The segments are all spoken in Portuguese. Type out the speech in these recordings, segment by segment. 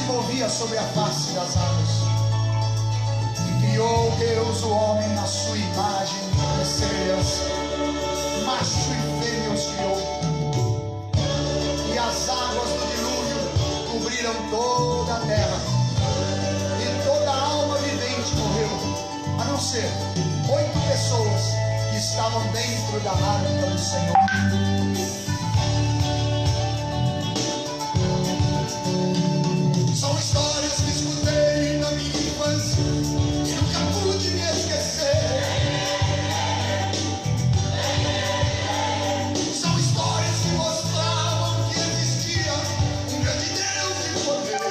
se movia sobre a face das águas. E criou Deus o homem na sua imagem e semelhança, macho e fêmea os criou. E as águas do dilúvio cobriram toda a terra, e toda alma vivente morreu, a não ser 8 pessoas que estavam dentro da arca do Senhor. São histórias que escutei na minha infância e nunca pude me esquecer. São histórias que mostravam que existia um grande Deus de poder.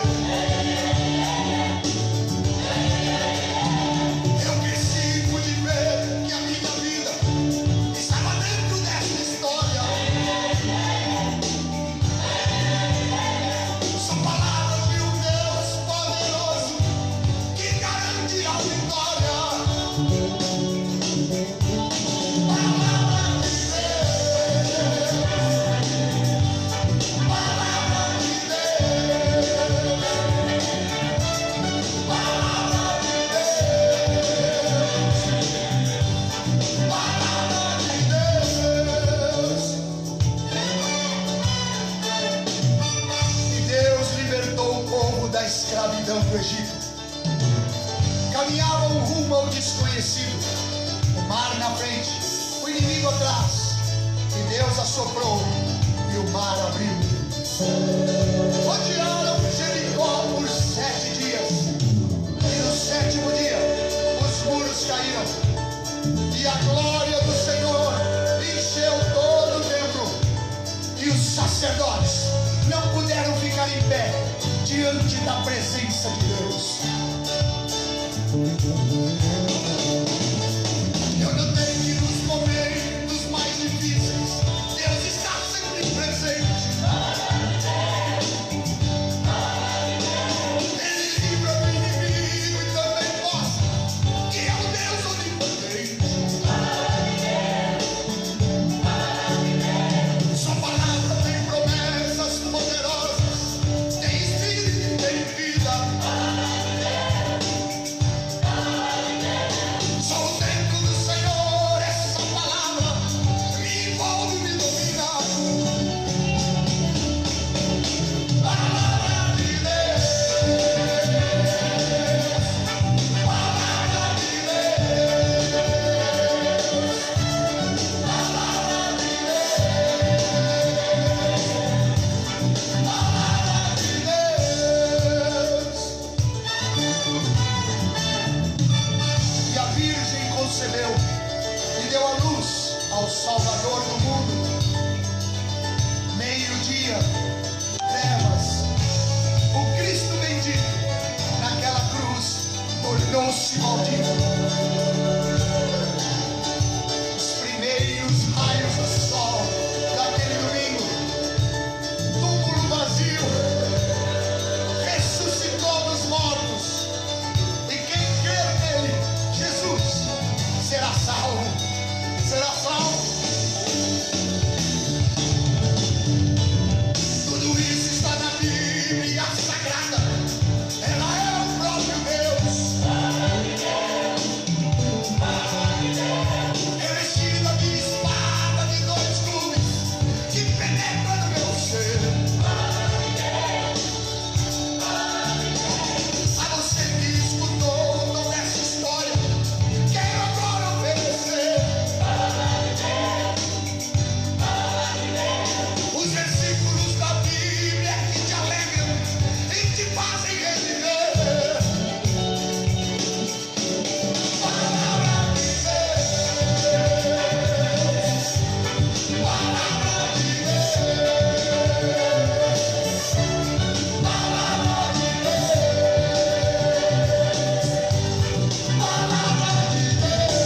Eu cresci e pude ver que a minha vida estava dentro dessa história. São palavras de um Deus poderoso que garante a vitória. Palavra de Deus, palavra de Deus, palavra de Deus, palavra de Deus. E Deus libertou o povo da escravidão do Egito. Caminhavam rumo ao desconhecido, o mar na frente, o inimigo atrás. E Deus assoprou e o mar abriu. Rodearam Jericó por 7 dias. E no 7º dia os muros caíram. E a glória do Senhor encheu todo o templo. E os sacerdotes não puderam ficar em pé diante da presença de Deus. Eu notei que nos momentos mais difíceis Deus está sempre presente. Ele livra do inimigo e também mostra que é o Deus onipotente. Sua palavra tem promessas poderosas, tem espírito e tem vida. Só o tempo do Senhor, essa palavra me envolve, me domina. Palavra de Deus, palavra de Deus, palavra de Deus, palavra de Deus. E a Virgem concebeu e deu à luz ao Salvador do mundo. Meio-dia, trevas, o Cristo bendito naquela cruz tornou-se maldito. Os primeiros raios do sol daquele domingo, túmulo vazio, ressuscitou dos mortos. E quem crer nele, Jesus, será salvo. Será salvo. Tudo isso está na Bíblia Sagrada. Ela é o próprio Deus. Revestida de espada de 2 gumes que penetra no meu ser. A você que escutou toda essa história, quero agora obedecer. Os versículos da Bíblia que te alegram e te fazem reviver. Palavra de Deus, palavra de Deus, palavra de Deus, palavra de Deus.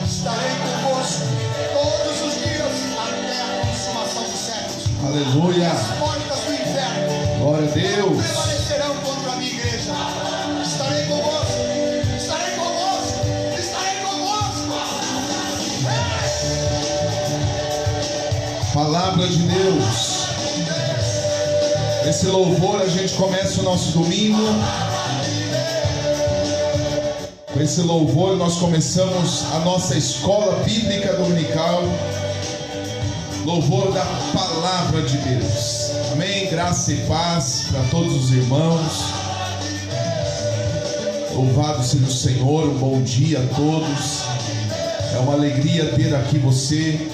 Estarei convosco todos os dias até a consumação dos séculos. Aleluia. As portas do inferno Glória a não Deus. prevalecerão contra a minha igreja. Estarei convosco, estarei convosco, estarei convosco. Palavra de Deus. Esse louvor a gente começa o nosso domingo. Com esse louvor nós começamos a nossa escola bíblica dominical. Louvor da palavra de Deus. Amém? Graça e paz para todos os irmãos. Louvado seja o Senhor. Um bom dia a todos. É uma alegria ter aqui você.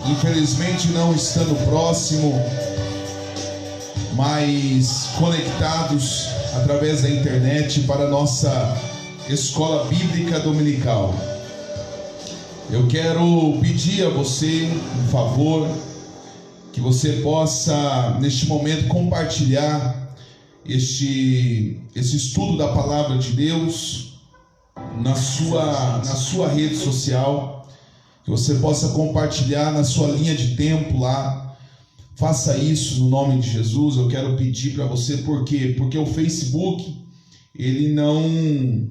Infelizmente não estando próximo, mas conectados através da internet para a nossa escola bíblica dominical. Eu quero pedir a você um favor, que você possa neste momento compartilhar esse estudo da palavra de Deus na sua rede social, que você possa compartilhar na sua linha de tempo lá. Faça isso no nome de Jesus. Eu quero pedir para você, por quê? Porque o Facebook ele não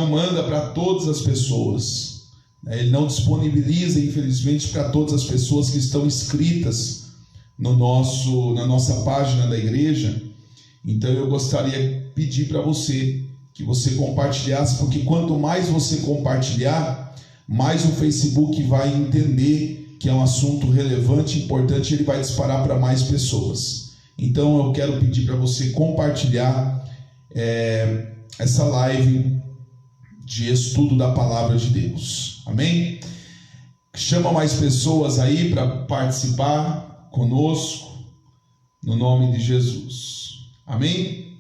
manda para todas as pessoas, né? Ele não disponibiliza, infelizmente, para todas as pessoas que estão inscritas na nossa página da igreja. Então eu gostaria de pedir para você que você compartilhasse, porque quanto mais você compartilhar, mais o Facebook vai entender que é um assunto relevante e importante, ele vai disparar para mais pessoas. Então eu quero pedir para você compartilhar essa live de estudo da palavra de Deus. Amém? Chama mais pessoas aí para participar conosco, no nome de Jesus. Amém?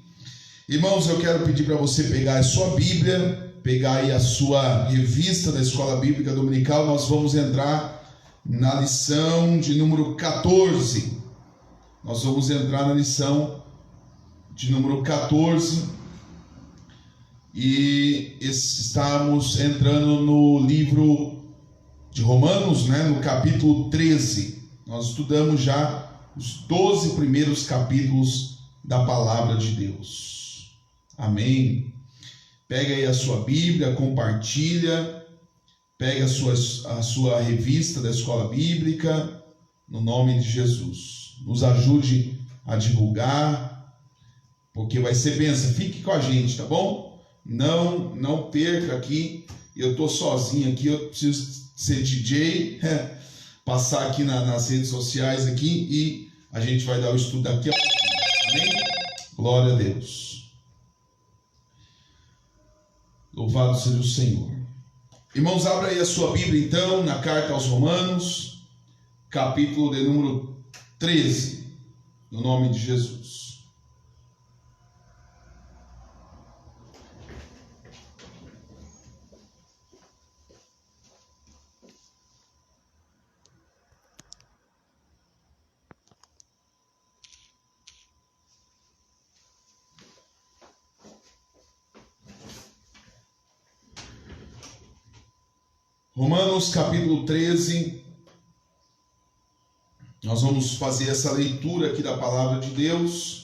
Irmãos, eu quero pedir para você pegar a sua Bíblia, pegar aí a sua revista da Escola Bíblica Dominical. Nós vamos entrar na lição de número 14. Nós vamos entrar na lição de número 14 e estamos entrando no livro de Romanos, né, no capítulo 13. Nós estudamos já os 12 primeiros capítulos da palavra de Deus. Amém? Pega aí a sua Bíblia, compartilha. Pega a sua revista da Escola Bíblica, no nome de Jesus. Nos ajude a divulgar, porque vai ser bênção. Fique com a gente, tá bom? Não perca aqui. Eu estou sozinho aqui, eu preciso ser DJ, passar aqui nas redes sociais aqui e a gente vai dar o estudo aqui. Amém? Glória a Deus. Louvado seja o Senhor. Irmãos, abra aí a sua Bíblia então, na carta aos Romanos, capítulo de número 13, no nome de Jesus. Romanos capítulo 13, nós vamos fazer essa leitura aqui da palavra de Deus.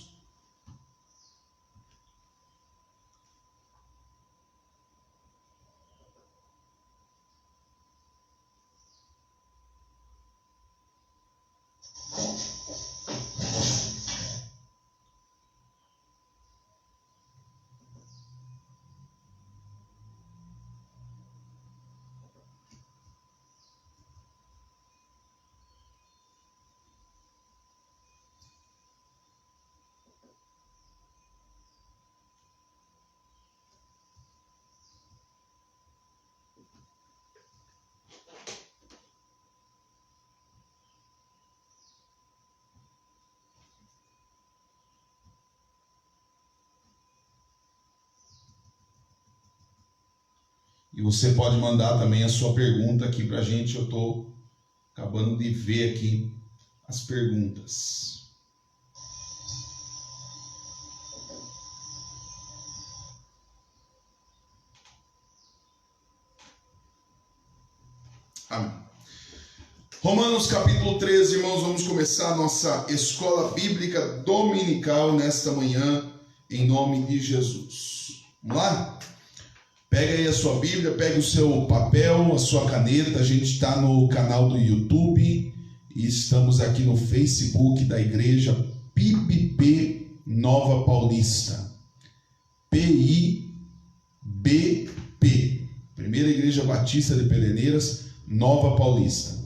E você pode mandar também a sua pergunta aqui para a gente. Eu estou acabando de ver aqui as perguntas. Amém. Romanos capítulo 13, irmãos, vamos começar a nossa escola bíblica dominical nesta manhã, em nome de Jesus. Vamos lá? Pega aí a sua Bíblia, pega o seu papel, a sua caneta. A gente está no canal do YouTube e estamos aqui no Facebook da igreja PIBP Nova Paulista. PIBP, Primeira Igreja Batista de Pederneiras, Nova Paulista.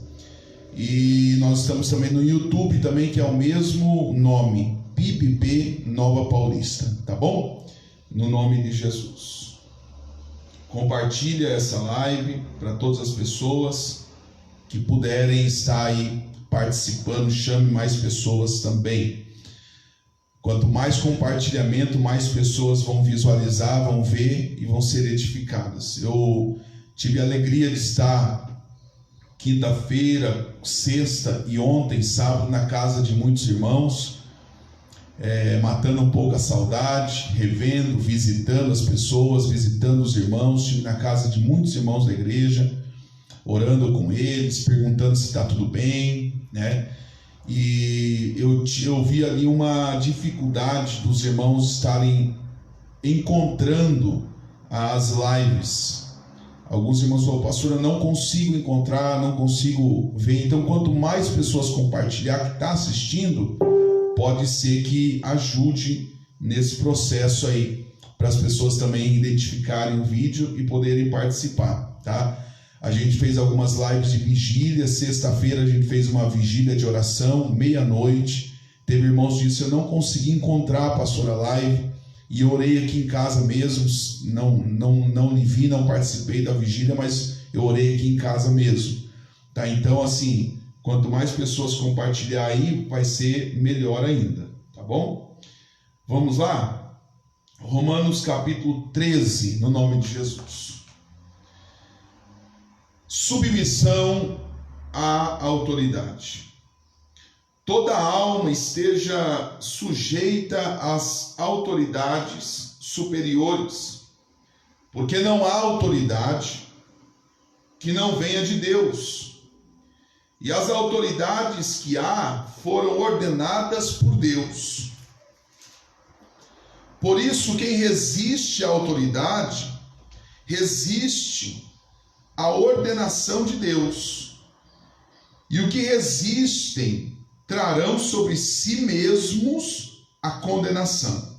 E nós estamos também no YouTube também, que é o mesmo nome, PIBP Nova Paulista, tá bom? No nome de Jesus. Compartilha essa live para todas as pessoas que puderem estar aí participando, chame mais pessoas também. Quanto mais compartilhamento, mais pessoas vão visualizar, vão ver e vão ser edificadas. Eu tive a alegria de estar quinta-feira, sexta e ontem, sábado, na casa de muitos irmãos, matando um pouco a saudade, revendo, visitando as pessoas, visitando os irmãos. Estive na casa de muitos irmãos da igreja, orando com eles, perguntando se está tudo bem, né? E eu vi ali uma dificuldade dos irmãos estarem encontrando as lives. Alguns irmãos falaram: pastor, eu não consigo encontrar, não consigo ver. Então, quanto mais pessoas compartilhar que está assistindo, pode ser que ajude nesse processo aí, para as pessoas também identificarem o vídeo e poderem participar, tá? A gente fez algumas lives de vigília. Sexta-feira a gente fez uma vigília de oração, meia-noite. Teve irmãos que disseram: eu não consegui encontrar, pastor, a live, e eu orei aqui em casa mesmo, não lhe vi, não participei da vigília, mas eu orei aqui em casa mesmo, tá? Então, assim, quanto mais pessoas compartilhar aí, vai ser melhor ainda, tá bom? Vamos lá? Romanos capítulo 13, no nome de Jesus. Submissão à autoridade. Toda alma esteja sujeita às autoridades superiores, porque não há autoridade que não venha de Deus, e as autoridades que há foram ordenadas por Deus. Por isso, quem resiste à autoridade, resiste à ordenação de Deus, e o que resistem trarão sobre si mesmos a condenação.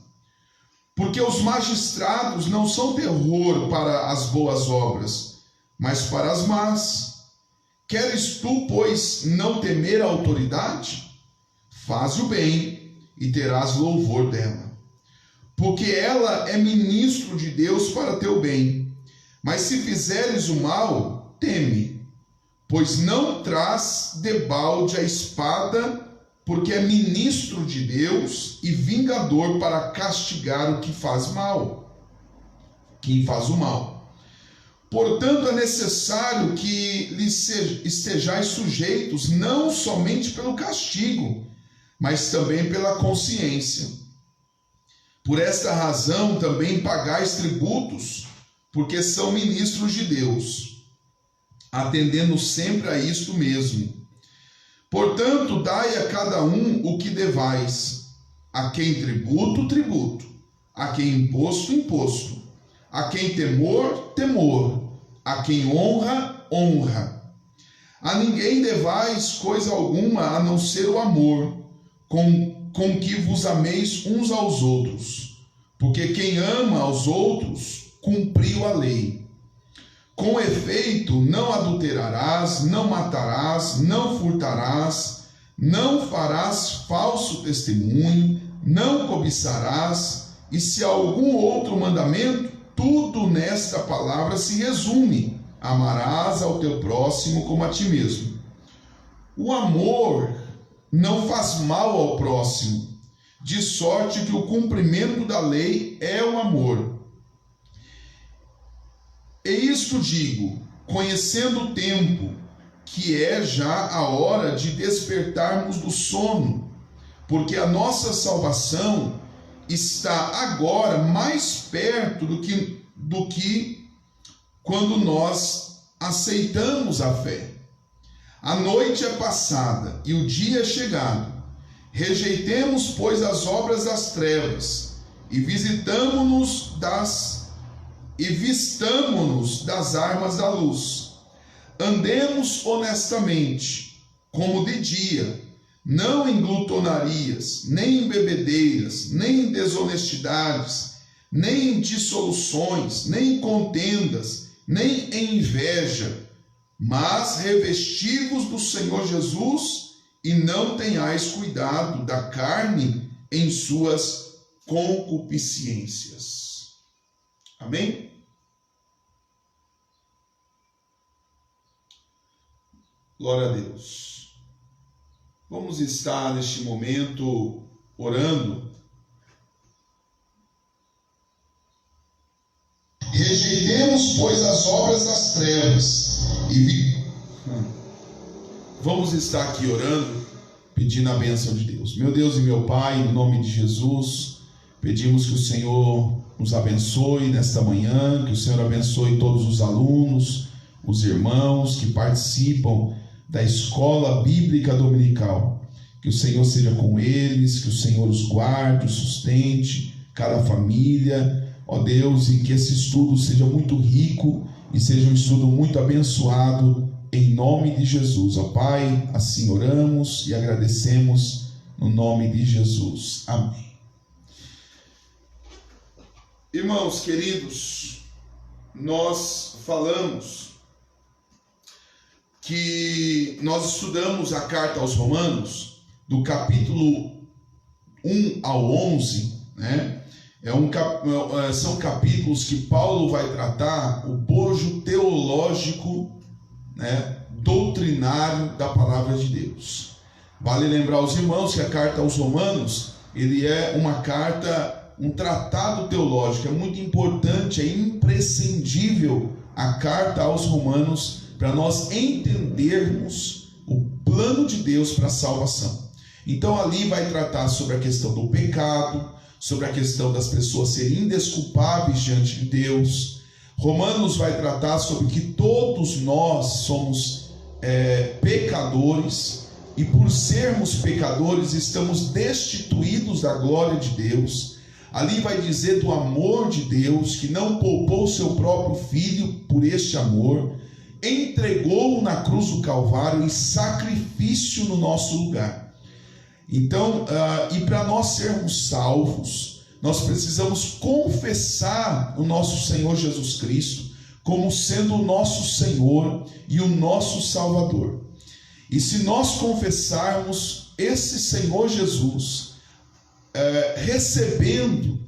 Porque os magistrados não são terror para as boas obras, mas para as más. Queres tu, pois, não temer a autoridade? Faze o bem e terás louvor dela, porque ela é ministro de Deus para teu bem. Mas se fizeres o mal, teme, pois não traz debalde a espada, porque é ministro de Deus e vingador para castigar o que faz mal, quem faz o mal. Portanto, é necessário que lhes estejais sujeitos, não somente pelo castigo, mas também pela consciência. Por esta razão também pagais tributos, porque são ministros de Deus, atendendo sempre a isto mesmo. Portanto, dai a cada um o que devais: a quem tributo, tributo; a quem imposto, imposto; a quem temor, temor; a quem honra, honra. A ninguém devais coisa alguma a não ser o amor, com que vos ameis uns aos outros, porque quem ama aos outros cumpriu a lei. Com efeito, não adulterarás, não matarás, não furtarás, não farás falso testemunho, não cobiçarás, e se há algum outro mandamento, tudo nesta palavra se resume: amarás ao teu próximo como a ti mesmo. O amor não faz mal ao próximo, de sorte que o cumprimento da lei é o amor. E isto digo, conhecendo o tempo, que é já a hora de despertarmos do sono, porque a nossa salvação está agora mais perto do que quando nós aceitamos a fé. A noite é passada e o dia é chegado. Rejeitemos, pois, as obras das trevas e vistamo-nos das armas da luz. Andemos honestamente, como de dia, não em glutonarias, nem em bebedeiras, nem em desonestidades, nem em dissoluções, nem em contendas, nem em inveja, mas revesti-vos do Senhor Jesus e não tenhais cuidado da carne em suas concupiscências. Amém? Glória a Deus. Vamos estar neste momento orando. Rejeitemos, pois, as obras das trevas Vamos estar aqui orando, pedindo a bênção de Deus. Meu Deus e meu Pai, no nome de Jesus, pedimos que o Senhor nos abençoe nesta manhã, que o Senhor abençoe todos os alunos, os irmãos que participam da escola bíblica dominical. Que o Senhor seja com eles, que o Senhor os guarde, os sustente, cada família, ó Deus, e que esse estudo seja muito rico e seja um estudo muito abençoado, em nome de Jesus. Ó Pai, assim oramos e agradecemos no nome de Jesus. Amém. Irmãos queridos, nós falamos que nós estudamos a carta aos Romanos, do capítulo 1 ao 11, né? São capítulos que Paulo vai tratar o bojo teológico, né, doutrinário da palavra de Deus. Vale lembrar aos irmãos que a carta aos Romanos, ele é uma carta, um tratado teológico. É muito importante, é imprescindível a carta aos Romanos para nós entendermos o plano de Deus para a salvação. Então ali vai tratar sobre a questão do pecado, sobre a questão das pessoas serem indesculpáveis diante de Deus. Romanos vai tratar sobre que todos nós somos pecadores, e por sermos pecadores estamos destituídos da glória de Deus. Ali vai dizer do amor de Deus, que não poupou seu próprio Filho por este amor, entregou-o na cruz do Calvário em sacrifício no nosso lugar. Então, e para nós sermos salvos, nós precisamos confessar o nosso Senhor Jesus Cristo como sendo o nosso Senhor e o nosso Salvador. E se nós confessarmos esse Senhor Jesus, recebendo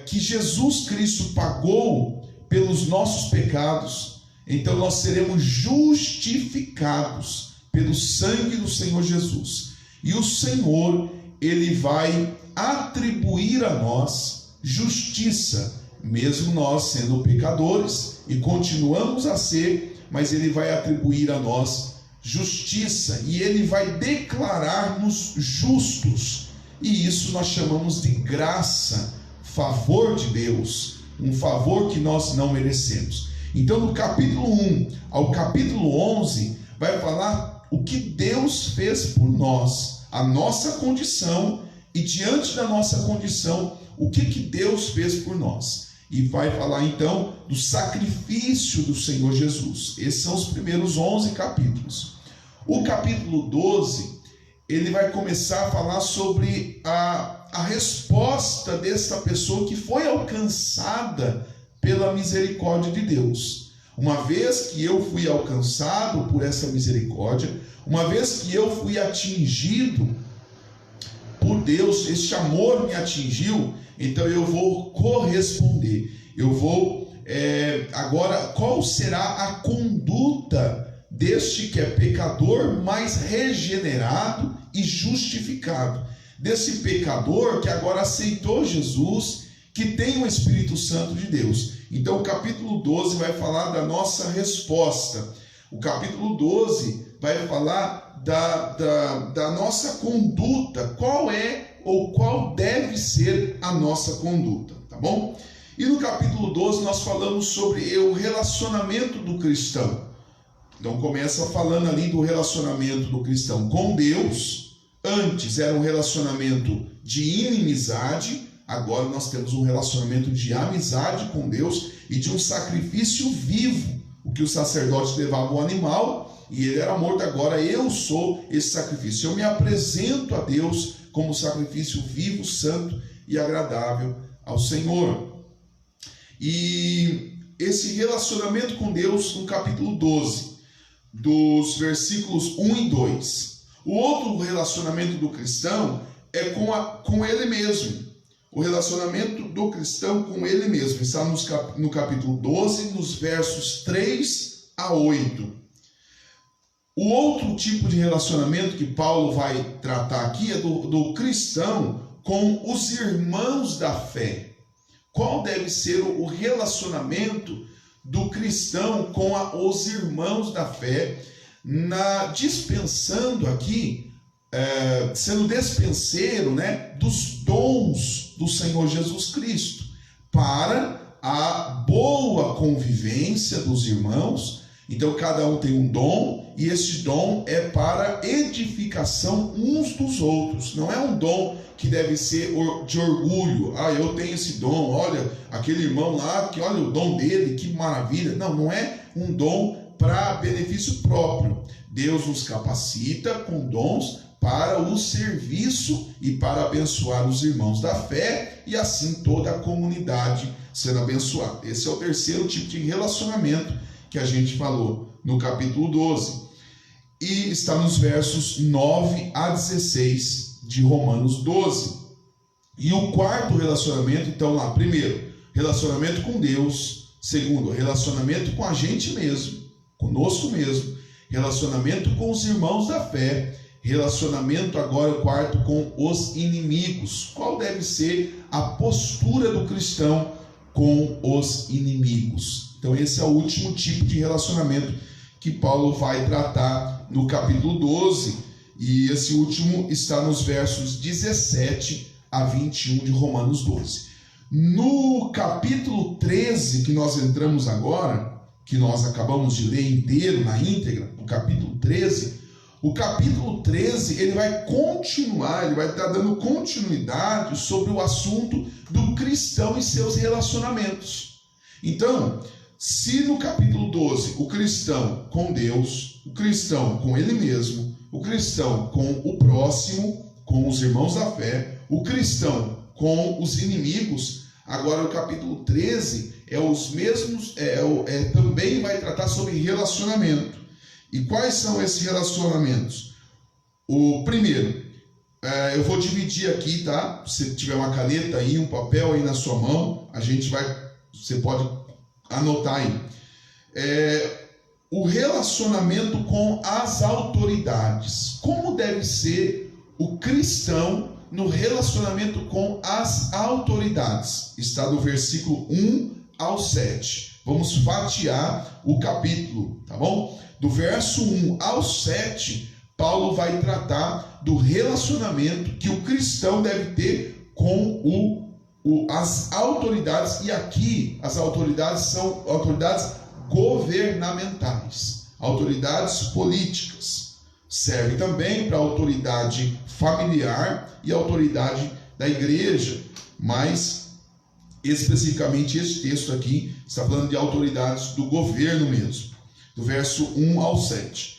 que Jesus Cristo pagou pelos nossos pecados, então nós seremos justificados pelo sangue do Senhor Jesus. E o Senhor, Ele vai atribuir a nós justiça, mesmo nós sendo pecadores, e continuamos a ser, mas Ele vai atribuir a nós justiça, e Ele vai declarar-nos justos, e isso nós chamamos de graça, favor de Deus, um favor que nós não merecemos. Então, do capítulo 1 ao capítulo 11, vai falar o que Deus fez por nós, a nossa condição, e diante da nossa condição, o que Deus fez por nós. E vai falar então do sacrifício do Senhor Jesus. Esses são os primeiros 11 capítulos. O capítulo 12, ele vai começar a falar sobre a resposta desta pessoa que foi alcançada pela misericórdia de Deus. Uma vez que eu fui alcançado por essa misericórdia, uma vez que eu fui atingido por Deus, este amor me atingiu, então eu vou corresponder. Eu vou, agora, qual será a conduta deste que é pecador, mas regenerado e justificado? Desse pecador que agora aceitou Jesus, que tem o Espírito Santo de Deus. Então o capítulo 12 vai falar da nossa resposta. O capítulo 12 vai falar da nossa conduta, qual é ou qual deve ser a nossa conduta, tá bom? E no capítulo 12 nós falamos sobre o relacionamento do cristão. Então começa falando ali do relacionamento do cristão com Deus. Antes era um relacionamento de inimizade, agora nós temos um relacionamento de amizade com Deus e de um sacrifício vivo, o que os sacerdotes levavam o animal, e ele era morto, agora eu sou esse sacrifício. Eu me apresento a Deus como sacrifício vivo, santo e agradável ao Senhor. E esse relacionamento com Deus, no capítulo 12, dos versículos 1 e 2. O outro relacionamento do cristão é com ele mesmo. O relacionamento do cristão com ele mesmo está no capítulo 12, nos versos 3 a 8. O outro tipo de relacionamento que Paulo vai tratar aqui é do cristão com os irmãos da fé. Qual deve ser o relacionamento do cristão com os irmãos da fé, dispensando aqui, sendo despenseiro, né, dos dons do Senhor Jesus Cristo, para a boa convivência dos irmãos. Então cada um tem um dom, e esse dom é para edificação uns dos outros. Não é um dom que deve ser de orgulho. Eu tenho esse dom, olha, aquele irmão lá, que olha o dom dele, que maravilha. Não é um dom para benefício próprio. Deus nos capacita com dons para o serviço e para abençoar os irmãos da fé, e assim toda a comunidade sendo abençoada. Esse é o terceiro tipo de relacionamento que a gente falou no capítulo 12. E está nos versos 9 a 16 de Romanos 12. E o quarto relacionamento, então lá, primeiro, relacionamento com Deus. Segundo, relacionamento com a gente mesmo, conosco mesmo. Relacionamento com os irmãos da fé. Relacionamento agora, o quarto, com os inimigos. Qual deve ser a postura do cristão com os inimigos? Então esse é o último tipo de relacionamento que Paulo vai tratar no capítulo 12, e esse último está nos versos 17 a 21 de Romanos 12. No capítulo 13, que nós entramos agora, que nós acabamos de ler inteiro, na íntegra, o capítulo 13, ele vai continuar, ele vai estar dando continuidade sobre o assunto do cristão e seus relacionamentos. Então, se no capítulo 12 o cristão com Deus, o cristão com ele mesmo, o cristão com o próximo, com os irmãos da fé, o cristão com os inimigos, agora o capítulo 13 é os mesmos, também vai tratar sobre relacionamento. E quais são esses relacionamentos? O primeiro, eu vou dividir aqui, tá? Se tiver uma caneta aí, um papel aí na sua mão, você pode anotar aí. O relacionamento com as autoridades. Como deve ser o cristão no relacionamento com as autoridades? Está do versículo 1 ao 7. Vamos fatiar o capítulo, tá bom? Do verso 1 ao 7, Paulo vai tratar do relacionamento que o cristão deve ter com as autoridades, e aqui as autoridades são autoridades governamentais, autoridades políticas. Serve também para a autoridade familiar e a autoridade da igreja, mas especificamente esse texto aqui está falando de autoridades do governo mesmo, do verso 1 ao 7.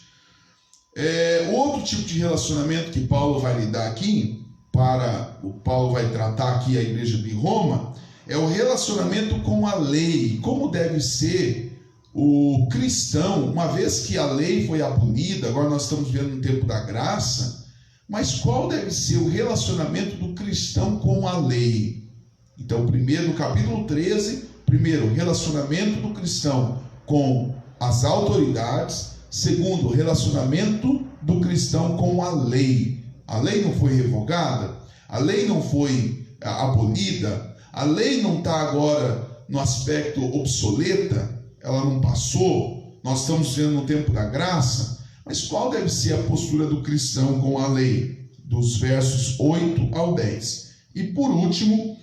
Outro tipo de relacionamento que Paulo vai lidar aqui, Paulo vai tratar aqui a igreja de Roma, é o relacionamento com a lei. Como deve ser o cristão, uma vez que a lei foi abolida, agora nós estamos vivendo um tempo da graça, mas qual deve ser o relacionamento do cristão com a lei? Então, primeiro, no capítulo 13, primeiro, relacionamento do cristão com as autoridades. Segundo, relacionamento do cristão com a lei. A lei não foi revogada, a lei não foi abolida, a lei não está agora no aspecto obsoleta, ela não passou, nós estamos vivendo no tempo da graça, mas qual deve ser a postura do cristão com a lei? Dos versos 8 ao 10. E por último,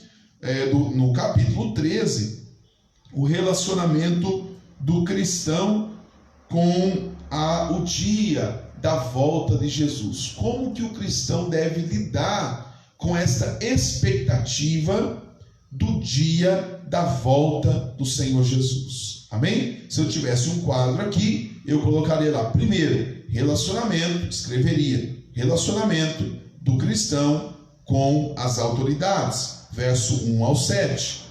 no capítulo 13, o relacionamento do cristão com o dia da volta de Jesus. Como que o cristão deve lidar com essa expectativa do dia da volta do Senhor Jesus? Amém? Se eu tivesse um quadro aqui, eu colocaria lá, primeiro, relacionamento, escreveria, relacionamento do cristão com as autoridades, verso 1 ao 7.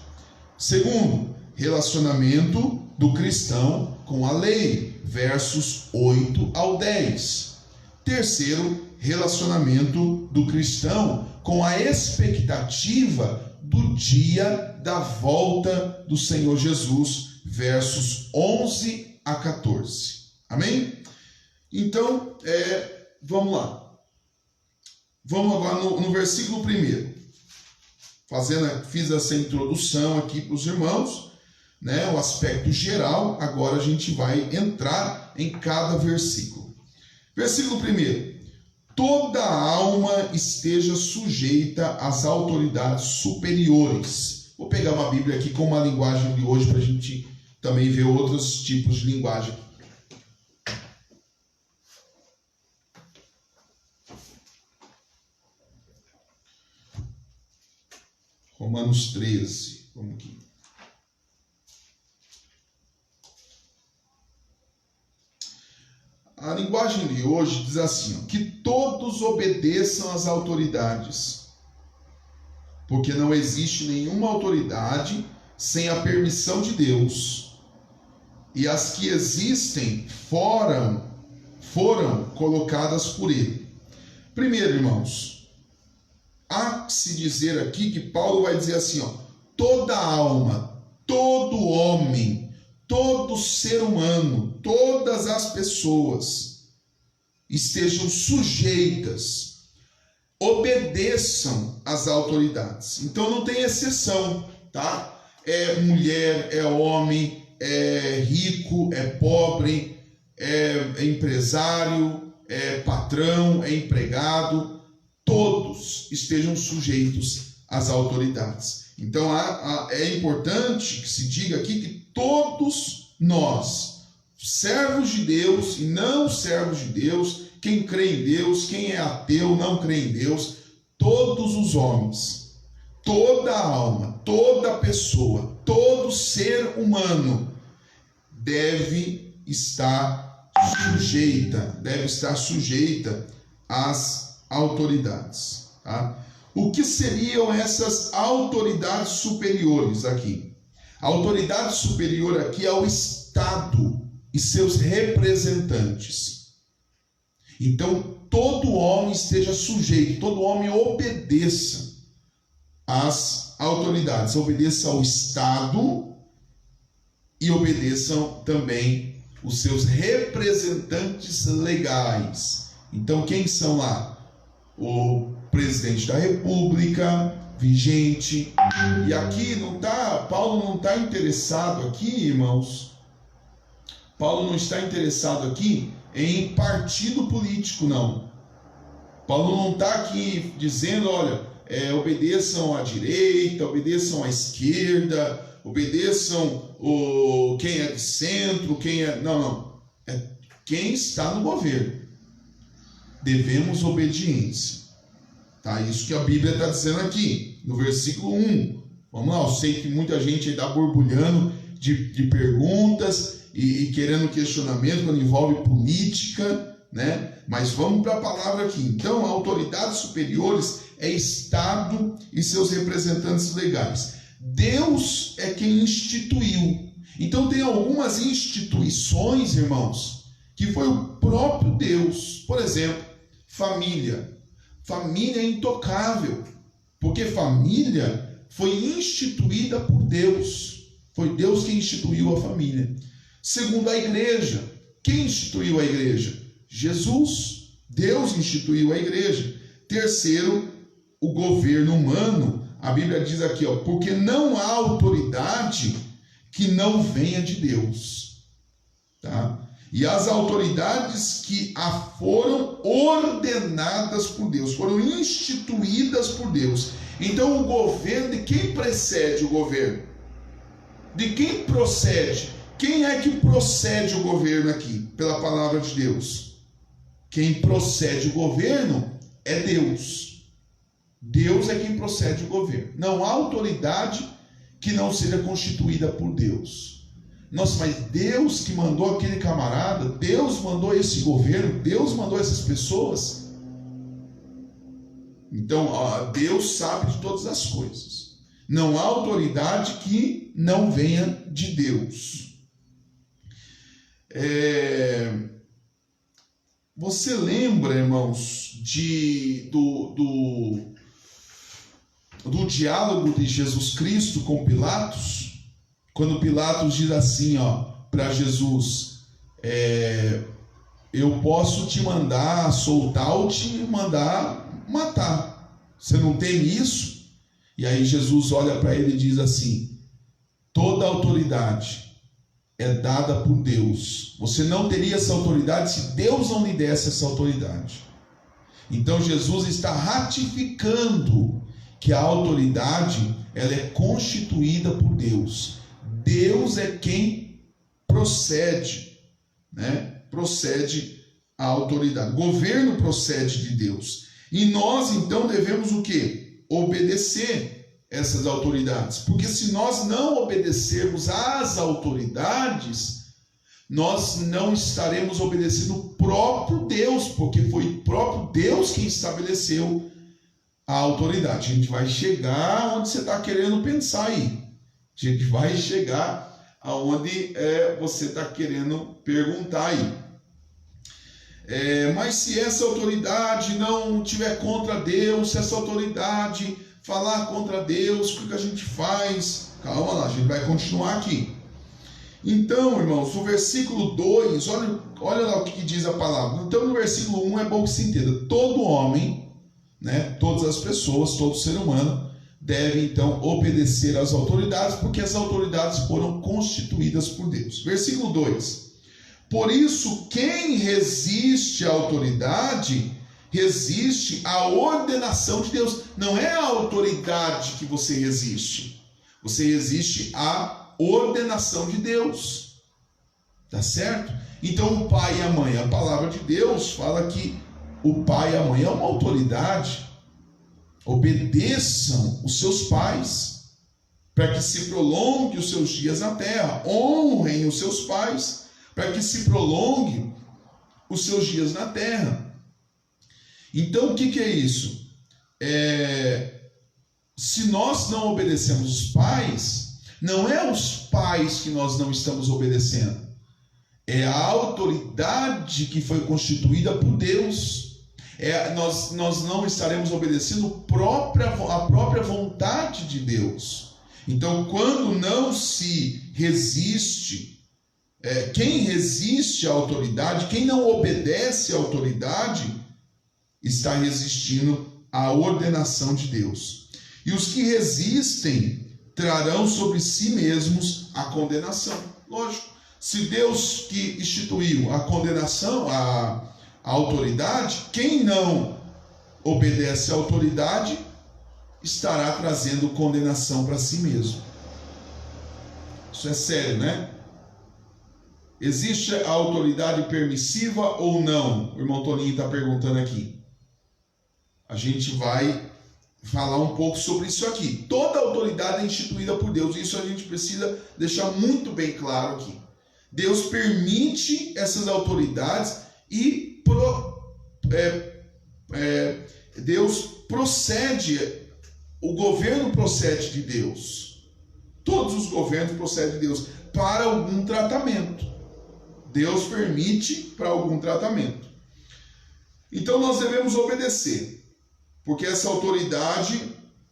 Segundo, relacionamento do cristão com a lei, versos 8 ao 10. Terceiro, relacionamento do cristão com a expectativa do dia da volta do Senhor Jesus, versos 11 a 14. Amém? Então, vamos lá. Vamos agora no versículo 1. Fiz essa introdução aqui para os irmãos, né, o aspecto geral. Agora a gente vai entrar em cada versículo. Versículo 1. Toda alma esteja sujeita às autoridades superiores. Vou pegar uma Bíblia aqui com uma linguagem de hoje para a gente também ver outros tipos de linguagem. Romanos 13. Vamos aqui. A linguagem de hoje diz assim, que todos obedeçam às autoridades, porque não existe nenhuma autoridade sem a permissão de Deus, e as que existem foram colocadas por Ele. Primeiro, irmãos, há que se dizer aqui que Paulo vai dizer assim, toda alma, todo homem, todo ser humano, todas as pessoas estejam sujeitas, obedeçam às autoridades. Então não tem exceção, tá? É mulher, é homem, é rico, é pobre, é empresário, é patrão, é empregado, todos estejam sujeitos às autoridades. Então é importante que se diga aqui que todos nós, servos de Deus e não servos de Deus, quem crê em Deus, quem é ateu, não crê em Deus, todos os homens, toda alma, toda pessoa, todo ser humano deve estar sujeita às autoridades, tá? O que seriam essas autoridades superiores aqui? A autoridade superior aqui é o Estado e seus representantes. Então, todo homem esteja sujeito, todo homem obedeça às autoridades, obedeça ao Estado e obedeçam também os seus representantes legais. Então, quem são lá? O presidente da República vigente. E aqui Paulo não está interessado aqui, irmãos. Paulo não está interessado aqui em partido político, não. Paulo não está aqui dizendo, olha, obedeçam à direita, obedeçam à esquerda, obedeçam quem é de centro, quem é... Não. É quem está no governo. Devemos obediência. Tá? Isso que a Bíblia está dizendo aqui, no versículo 1. Vamos lá, eu sei que muita gente está borbulhando de perguntas e querendo questionamento quando envolve política, né? Mas vamos para a palavra aqui. Então, autoridades superiores é Estado e seus representantes legais. Deus é quem instituiu. Então, tem algumas instituições, irmãos, que foi o próprio Deus. Por exemplo, família. Família é intocável, porque família foi instituída por Deus. Foi Deus quem instituiu a família. Segundo, a igreja. Quem instituiu a igreja? Jesus. Deus instituiu a igreja. Terceiro, o governo humano. A Bíblia diz aqui, porque não há autoridade que não venha de Deus. Tá? E as autoridades que foram ordenadas por Deus, foram instituídas por Deus. Então o governo, de quem precede o governo? De quem procede? Quem é que procede o governo aqui? Pela palavra de Deus. Quem procede o governo é Deus. Deus é quem procede o governo. Não há autoridade que não seja constituída por Deus. Nossa, mas Deus que mandou aquele camarada, Deus mandou esse governo, Deus mandou essas pessoas. Então, Deus sabe de todas as coisas. Não há autoridade que não venha de Deus. Você lembra, irmãos, do diálogo de Jesus Cristo com Pilatos? Quando Pilatos diz assim, para Jesus, eu posso te mandar soltar ou te mandar matar. Você não teme isso? E aí Jesus olha para ele e diz assim: toda autoridade é dada por Deus. Você não teria essa autoridade se Deus não lhe desse essa autoridade. Então Jesus está ratificando que a autoridade ela é constituída por Deus. Deus é quem procede, né? Procede a autoridade. O governo procede de Deus. E nós então devemos o quê? Obedecer essas autoridades. Porque se nós não obedecermos às autoridades, nós não estaremos obedecendo o próprio Deus, porque foi o próprio Deus quem estabeleceu a autoridade. A gente vai chegar onde você está querendo pensar aí. A gente vai chegar aonde você está querendo perguntar aí. Mas se essa autoridade não tiver contra Deus, se essa autoridade falar contra Deus, o que a gente faz? Calma lá, a gente vai continuar aqui. Então, irmãos, o versículo 2, olha lá o que diz a palavra. Então, no versículo 1 é bom que se entenda. Todo homem, né, todas as pessoas, todo ser humano, deve então obedecer às autoridades, porque as autoridades foram constituídas por Deus. Versículo 2. Por isso, quem resiste à autoridade, resiste à ordenação de Deus. Não é a autoridade que você resiste. Você resiste à ordenação de Deus. Tá certo? Então, o pai e a mãe, a palavra de Deus fala que o pai e a mãe é uma autoridade. Obedeçam os seus pais, para que se prolongue os seus dias na terra. Honrem os seus pais, para que se prolongue os seus dias na terra. Então, o que é isso? Se nós não obedecemos os pais, não é os pais que nós não estamos obedecendo. É a autoridade que foi constituída por Deus. Nós não estaremos obedecendo a própria vontade de Deus. Então, quando não se resiste, quem resiste à autoridade, quem não obedece à autoridade, está resistindo à ordenação de Deus. E os que resistem trarão sobre si mesmos a condenação. Lógico, se Deus que instituiu a condenação, a autoridade, quem não obedece à autoridade estará trazendo condenação para si mesmo. Isso é sério, né? Existe a autoridade permissiva ou não? O irmão Toninho está perguntando aqui. A gente vai falar um pouco sobre isso aqui. Toda autoridade é instituída por Deus. Isso a gente precisa deixar muito bem claro aqui. Deus permite essas autoridades e Deus procede, o governo procede de Deus. Todos os governos procedem de Deus para algum tratamento. Deus permite para algum tratamento. Então nós devemos obedecer, porque essa autoridade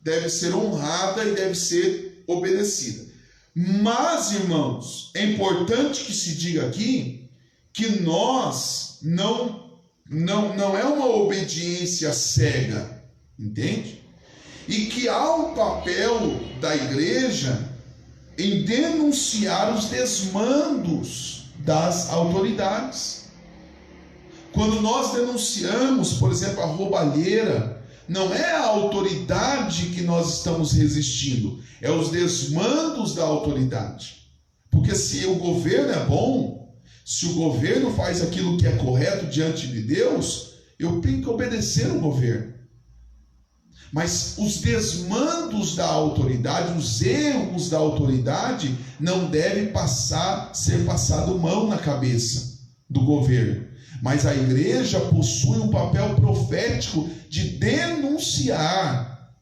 deve ser honrada e deve ser obedecida. Mas, irmãos, é importante que se diga aqui que nós não é uma obediência cega, entende? E que há um papel da igreja em denunciar os desmandos das autoridades. Quando nós denunciamos, por exemplo, a roubalheira, não é a autoridade que nós estamos resistindo, é os desmandos da autoridade. Porque se o governo é bom, se o governo faz aquilo que é correto diante de Deus, eu tenho que obedecer o governo. Mas os desmandos da autoridade, os erros da autoridade, não devem ser passado mão na cabeça do governo. Mas a igreja possui um papel profético de denunciar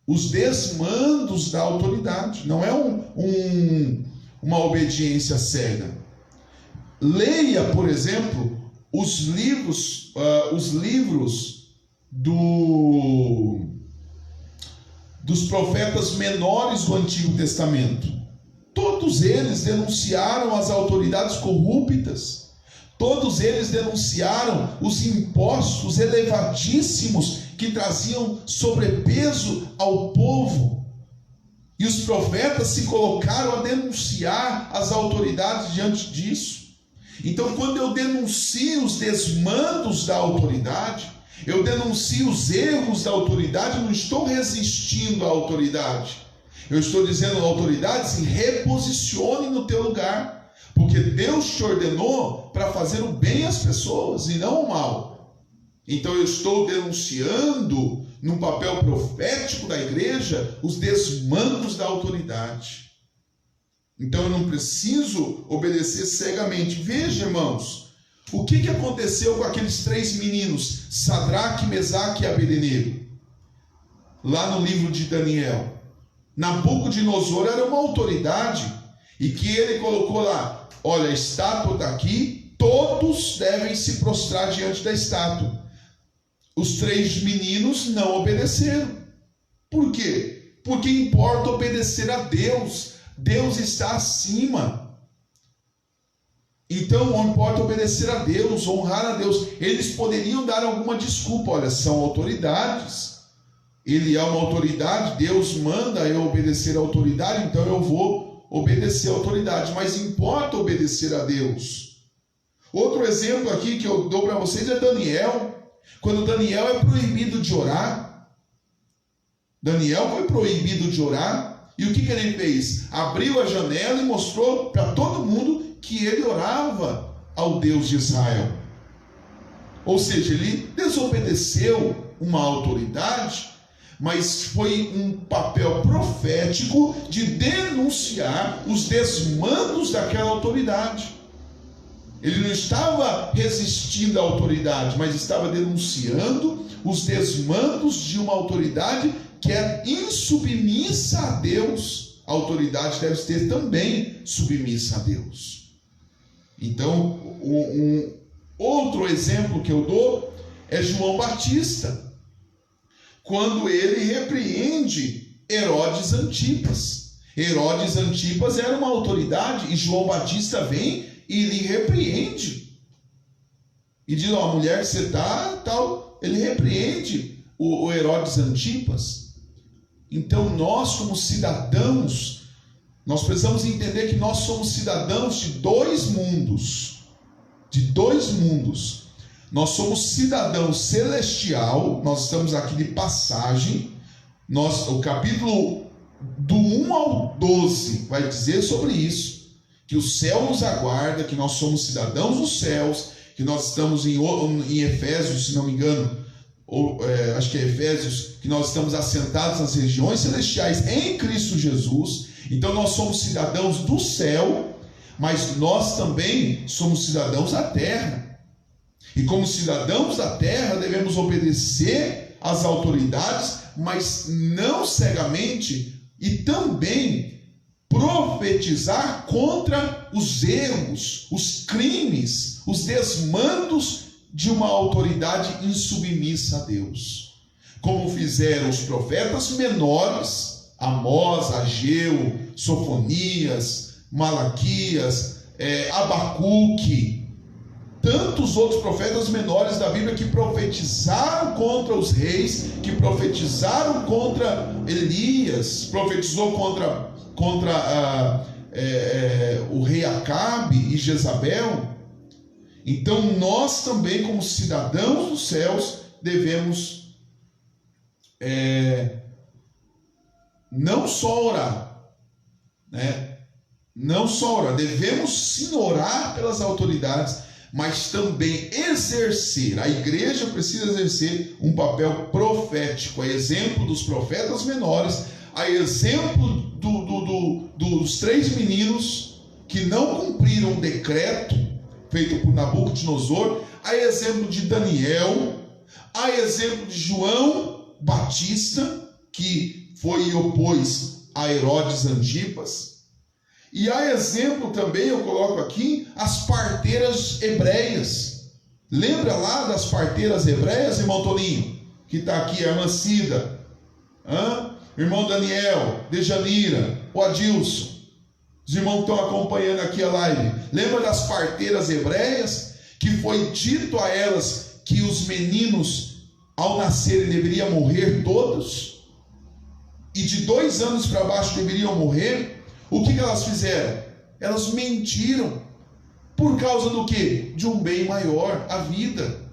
os desmandos da autoridade. Não é uma obediência cega. Leia, por exemplo, os livros dos profetas menores do Antigo Testamento. Todos eles denunciaram as autoridades corruptas. Todos eles denunciaram os impostos elevadíssimos que traziam sobrepeso ao povo. E os profetas se colocaram a denunciar as autoridades diante disso. Então, quando eu denuncio os desmandos da autoridade, eu denuncio os erros da autoridade, eu não estou resistindo à autoridade. Eu estou dizendo à autoridade: se reposicione no teu lugar. Porque Deus te ordenou para fazer o bem às pessoas e não o mal. Então eu estou denunciando, num papel profético da igreja, os desmandos da autoridade. Então eu não preciso obedecer cegamente. Veja, irmãos, o que aconteceu com aqueles 3 meninos, Sadraque, Mesaque e Abednego? Lá no livro de Daniel. Nabucodonosor era uma autoridade, e que ele colocou lá: olha, a estátua está aqui, todos devem se prostrar diante da estátua. Os 3 meninos não obedeceram. Por quê? Porque importa obedecer a Deus. Deus está acima. Então importa obedecer a Deus, honrar a Deus. Eles poderiam dar alguma desculpa: olha, são autoridades, ele é uma autoridade, Deus manda eu obedecer a autoridade, então eu vou obedecer a autoridade. Mas importa obedecer a Deus. Outro exemplo aqui que eu dou para vocês é Daniel. Quando Daniel é proibido de orar, Daniel foi proibido de orar, e o que ele fez? Abriu a janela e mostrou para todo mundo que ele orava ao Deus de Israel. Ou seja, ele desobedeceu uma autoridade, mas foi um papel profético de denunciar os desmandos daquela autoridade. Ele não estava resistindo à autoridade, mas estava denunciando os desmandos de uma autoridade que é insubmissa a Deus. A autoridade deve ser também submissa a Deus. Então, um outro exemplo que eu dou é João Batista, quando ele repreende Herodes Antipas. Herodes Antipas era uma autoridade, e João Batista vem e lhe repreende. E diz: ó, mulher, você está tal. Ele repreende o Herodes Antipas. Então nós, como cidadãos, nós precisamos entender que nós somos cidadãos de 2 mundos. De 2 mundos. Nós somos cidadão celestial, nós estamos aqui de passagem. O capítulo do 1 ao 12 vai dizer sobre isso, que o céu nos aguarda, que nós somos cidadãos dos céus, que nós estamos em Efésios, se não me engano, acho que é Efésios, que nós estamos assentados nas regiões celestiais em Cristo Jesus. Então nós somos cidadãos do céu, mas nós também somos cidadãos da terra. E como cidadãos da terra devemos obedecer às autoridades, mas não cegamente, e também profetizar contra os erros, os crimes, os desmandos de uma autoridade insubmissa a Deus. Como fizeram os profetas menores, Amós, Ageu, Sofonias, Malaquias, Abacuque, tantos outros profetas menores da Bíblia que profetizaram contra os reis, que profetizaram contra Elias, profetizou contra o rei Acabe e Jezabel. Então nós também, como cidadãos dos céus, devemos não só orar, né? Não só orar, devemos sim orar pelas autoridades, mas também exercer. A igreja precisa exercer um papel profético, a exemplo dos profetas menores, a exemplo dos 3 meninos que não cumpriram o decreto feito por Nabucodonosor, a exemplo de Daniel, a exemplo de João Batista, que foi e opôs a Herodes Antipas, e a exemplo também, eu coloco aqui, as parteiras hebreias. Lembra lá das parteiras hebreias, irmão Toninho? Que está aqui, a irmã Cida, irmão Daniel, Dejanira, o Adilson. Os irmãos estão acompanhando aqui a live. Lembra das parteiras hebreias? Que foi dito a elas que os meninos, ao nascerem, deveriam morrer todos? E de 2 anos para baixo deveriam morrer? O que elas fizeram? Elas mentiram. Por causa do quê? De um bem maior, a vida.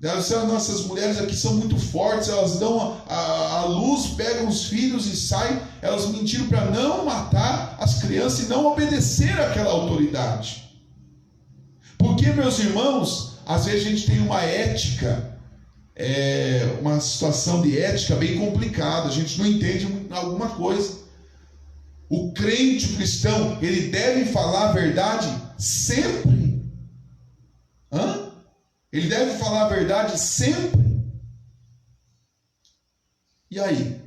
Nossas mulheres aqui são muito fortes, elas dão a luz, pegam os filhos e saem. Elas mentiram para não matar as crianças e não obedecer àquela autoridade. Porque, meus irmãos, às vezes a gente tem uma ética, uma situação de ética bem complicada, a gente não entende alguma coisa. O crente cristão, ele deve falar a verdade sempre. Ele deve falar a verdade sempre. E aí?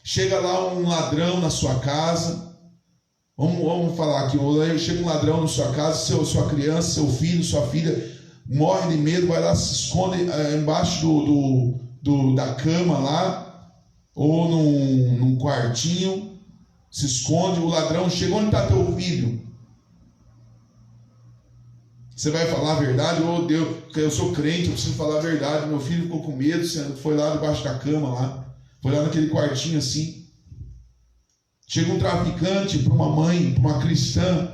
Chega lá um ladrão na sua casa. Vamos falar aqui. Chega um ladrão na sua casa, sua criança, seu filho, sua filha morre de medo, vai lá, se esconde embaixo da cama lá, ou num quartinho, se esconde. O ladrão chega, onde está teu filho? Você vai falar a verdade? Oh Deus, eu sou crente, eu preciso falar a verdade. Meu filho ficou com medo, foi lá debaixo da cama lá, foi lá naquele quartinho assim. Chega um traficante para uma mãe, para uma cristã,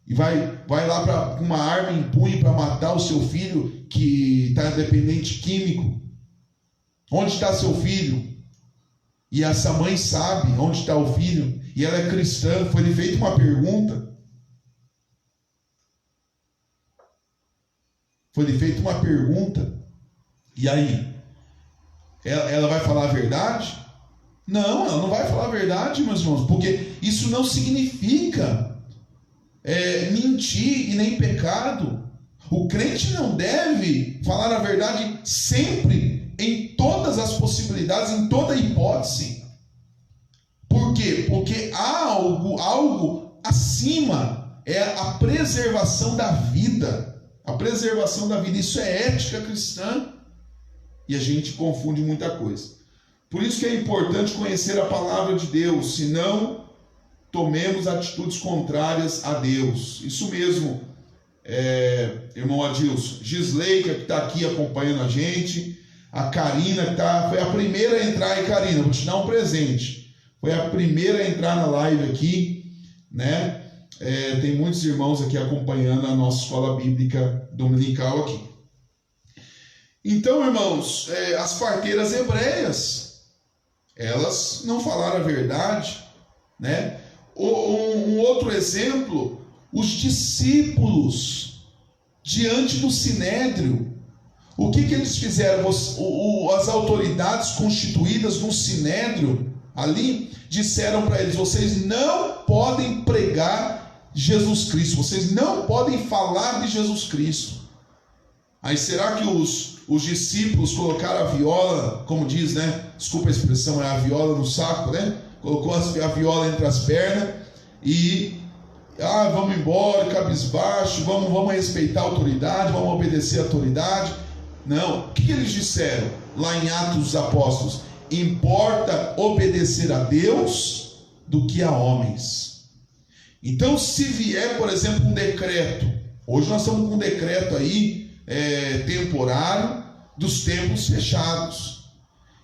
e vai lá com uma arma em punho para matar o seu filho que está dependente químico. Onde está seu filho? E essa mãe sabe onde está o filho, e ela é cristã. Foi-lhe feita uma pergunta. Foi-lhe feita uma pergunta. E aí? Ela vai falar a verdade? Não, ela não vai falar a verdade, meus irmãos, porque isso não significa mentir e nem pecado. O crente não deve falar a verdade sempre, em todas as possibilidades, em toda hipótese. Por quê? Porque há algo acima, é a preservação da vida. A preservação da vida, isso é ética cristã. E a gente confunde muita coisa. Por isso que é importante conhecer a palavra de Deus, senão tomemos atitudes contrárias a Deus. Isso mesmo, irmão Adilson. Gisleika, que está aqui acompanhando a gente. A Karina, que foi a primeira a entrar. E Karina, vou te dar um presente. Foi a primeira a entrar na live aqui, né? Tem muitos irmãos aqui acompanhando a nossa escola bíblica dominical aqui. Então, irmãos, as parteiras hebreias, elas não falaram a verdade, né? Um outro exemplo, os discípulos diante do sinédrio. O que eles fizeram? As autoridades constituídas no sinédrio ali disseram para eles: vocês não podem pregar Jesus Cristo, vocês não podem falar de Jesus Cristo. Aí será que os discípulos colocaram a viola, como diz, né? Desculpa a expressão, é a viola no saco, né? Colocou a viola entre as pernas e vamos embora, cabisbaixo, vamos respeitar a autoridade, vamos obedecer a autoridade. Não, o que eles disseram lá em Atos dos Apóstolos? Importa obedecer a Deus do que a homens. Então, se vier, por exemplo, um decreto, hoje nós estamos com um decreto aí temporário dos templos fechados.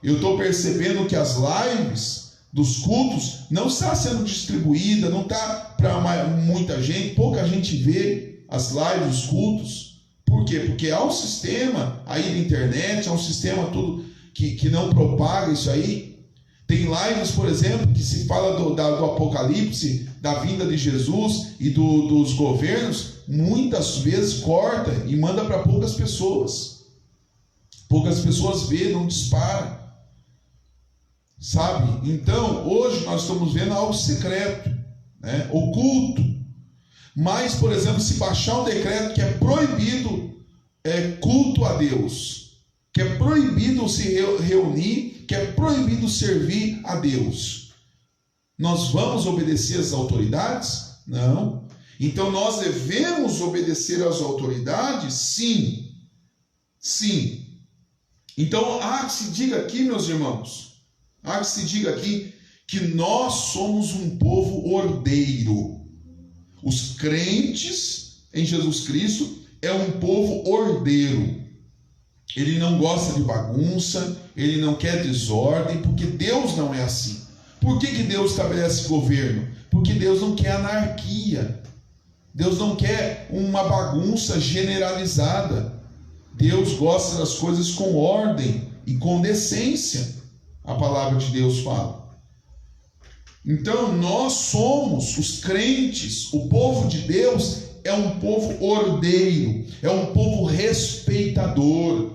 Eu estou percebendo que as lives dos cultos não está sendo distribuída, não está para muita gente, pouca gente vê as lives dos cultos. Por quê? Porque há um sistema aí da internet, há um sistema tudo que não propaga isso aí. Tem lives, por exemplo, que se fala do Apocalipse, da vinda de Jesus e dos governos, muitas vezes corta e manda para poucas pessoas. Poucas pessoas vê, não dispara. Sabe? Então, hoje nós estamos vendo algo secreto, né? Oculto. Mas, por exemplo, se baixar um decreto que é proibido culto a Deus, que é proibido se reunir, que é proibido servir a Deus, nós vamos obedecer às autoridades? Não. Então nós devemos obedecer às autoridades? Sim. Sim. Então há que se diga aqui, meus irmãos, há que se diga aqui que nós somos um povo ordeiro. Os crentes em Jesus Cristo é um povo ordeiro. Ele não gosta de bagunça, ele não quer desordem, porque Deus não é assim. Por que Deus estabelece governo? Porque Deus não quer anarquia. Deus não quer uma bagunça generalizada. Deus gosta das coisas com ordem e com decência. A palavra de Deus fala. Então nós somos os crentes, o povo de Deus é um povo ordeiro, é um povo respeitador,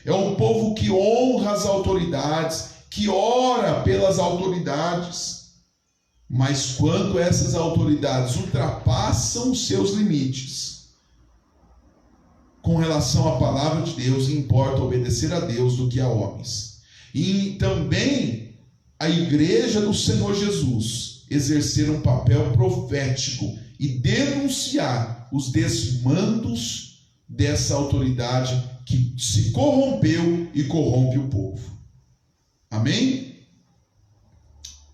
é um povo que honra as autoridades, que ora pelas autoridades. Mas quando essas autoridades ultrapassam os seus limites, com relação à palavra de Deus, importa obedecer a Deus do que a homens. E também a igreja do Senhor Jesus exercer um papel profético e denunciar os desmandos dessa autoridade que se corrompeu e corrompe o povo. Amém?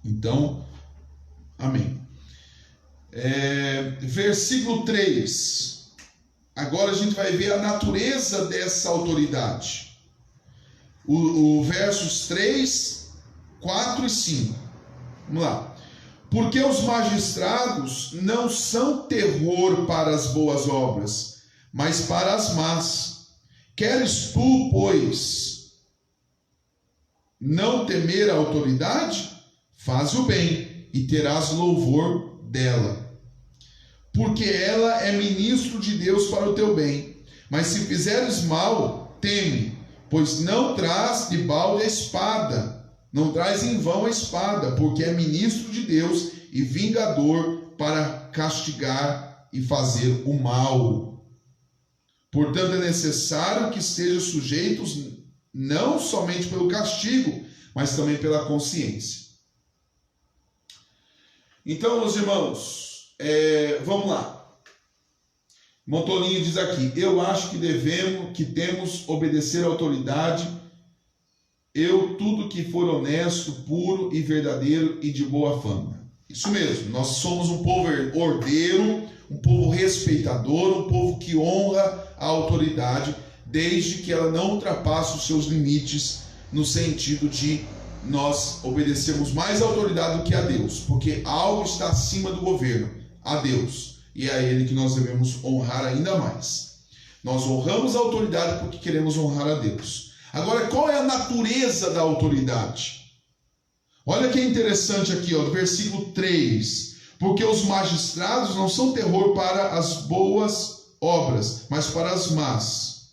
Então, amém. Versículo 3. Agora a gente vai ver a natureza dessa autoridade. O versos 3, 4 e 5. Vamos lá. Porque os magistrados não são terror para as boas obras, mas para as más. Queres tu, pois, não temer a autoridade? Faz o bem e terás louvor dela. Porque ela é ministro de Deus para o teu bem. Mas se fizeres mal, teme, pois não traz de balde a espada. Não traz em vão a espada, porque é ministro de Deus e vingador para castigar e fazer o mal. Portanto, é necessário que estejam sujeitos não somente pelo castigo, mas também pela consciência. Então, meus irmãos, vamos lá. Montolinho diz aqui: eu acho que temos obedecer à autoridade. Tudo que for honesto, puro e verdadeiro e de boa fama. Isso mesmo, nós somos um povo ordeiro, um povo respeitador, um povo que honra a autoridade, desde que ela não ultrapasse os seus limites, no sentido de nós obedecermos mais à autoridade do que a Deus, porque algo está acima do governo, a Deus, e é a Ele que nós devemos honrar ainda mais. Nós honramos a autoridade porque queremos honrar a Deus. Agora, qual é a natureza da autoridade? Olha que interessante aqui, ó, versículo 3. Porque os magistrados não são terror para as boas obras, mas para as más.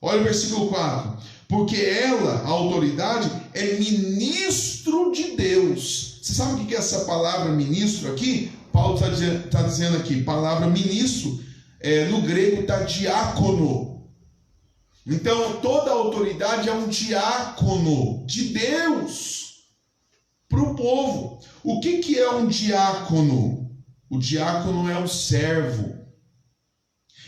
Olha o versículo 4. Porque ela, a autoridade, é ministro de Deus. Você sabe o que é essa palavra ministro aqui? Paulo está dizendo aqui, palavra ministro, no grego está diácono. Então, toda a autoridade é um diácono de Deus para o povo. O que é um diácono? O diácono é um servo.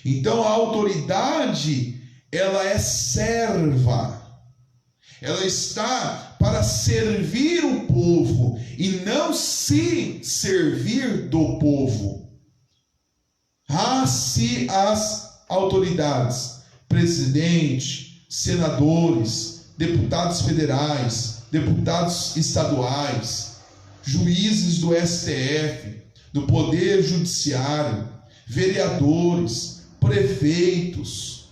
Então, a autoridade, ela é serva. Ela está para servir o povo e não se servir do povo. Se as autoridades, presidente, senadores, deputados federais, deputados estaduais, juízes do STF, do Poder Judiciário, vereadores, prefeitos,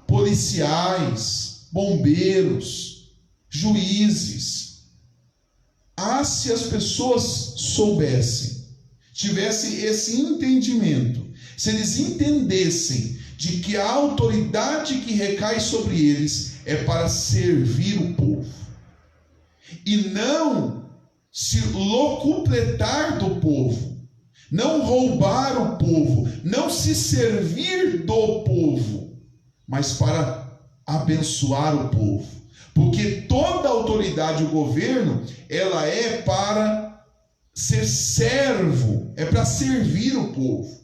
policiais, bombeiros, juízes, se as pessoas soubessem, tivessem esse entendimento, se eles entendessem de que a autoridade que recai sobre eles é para servir o povo, e não se locupletar do povo, não roubar o povo, não se servir do povo, mas para abençoar o povo. Porque toda autoridade, o governo, ela é para ser servo, é para servir o povo,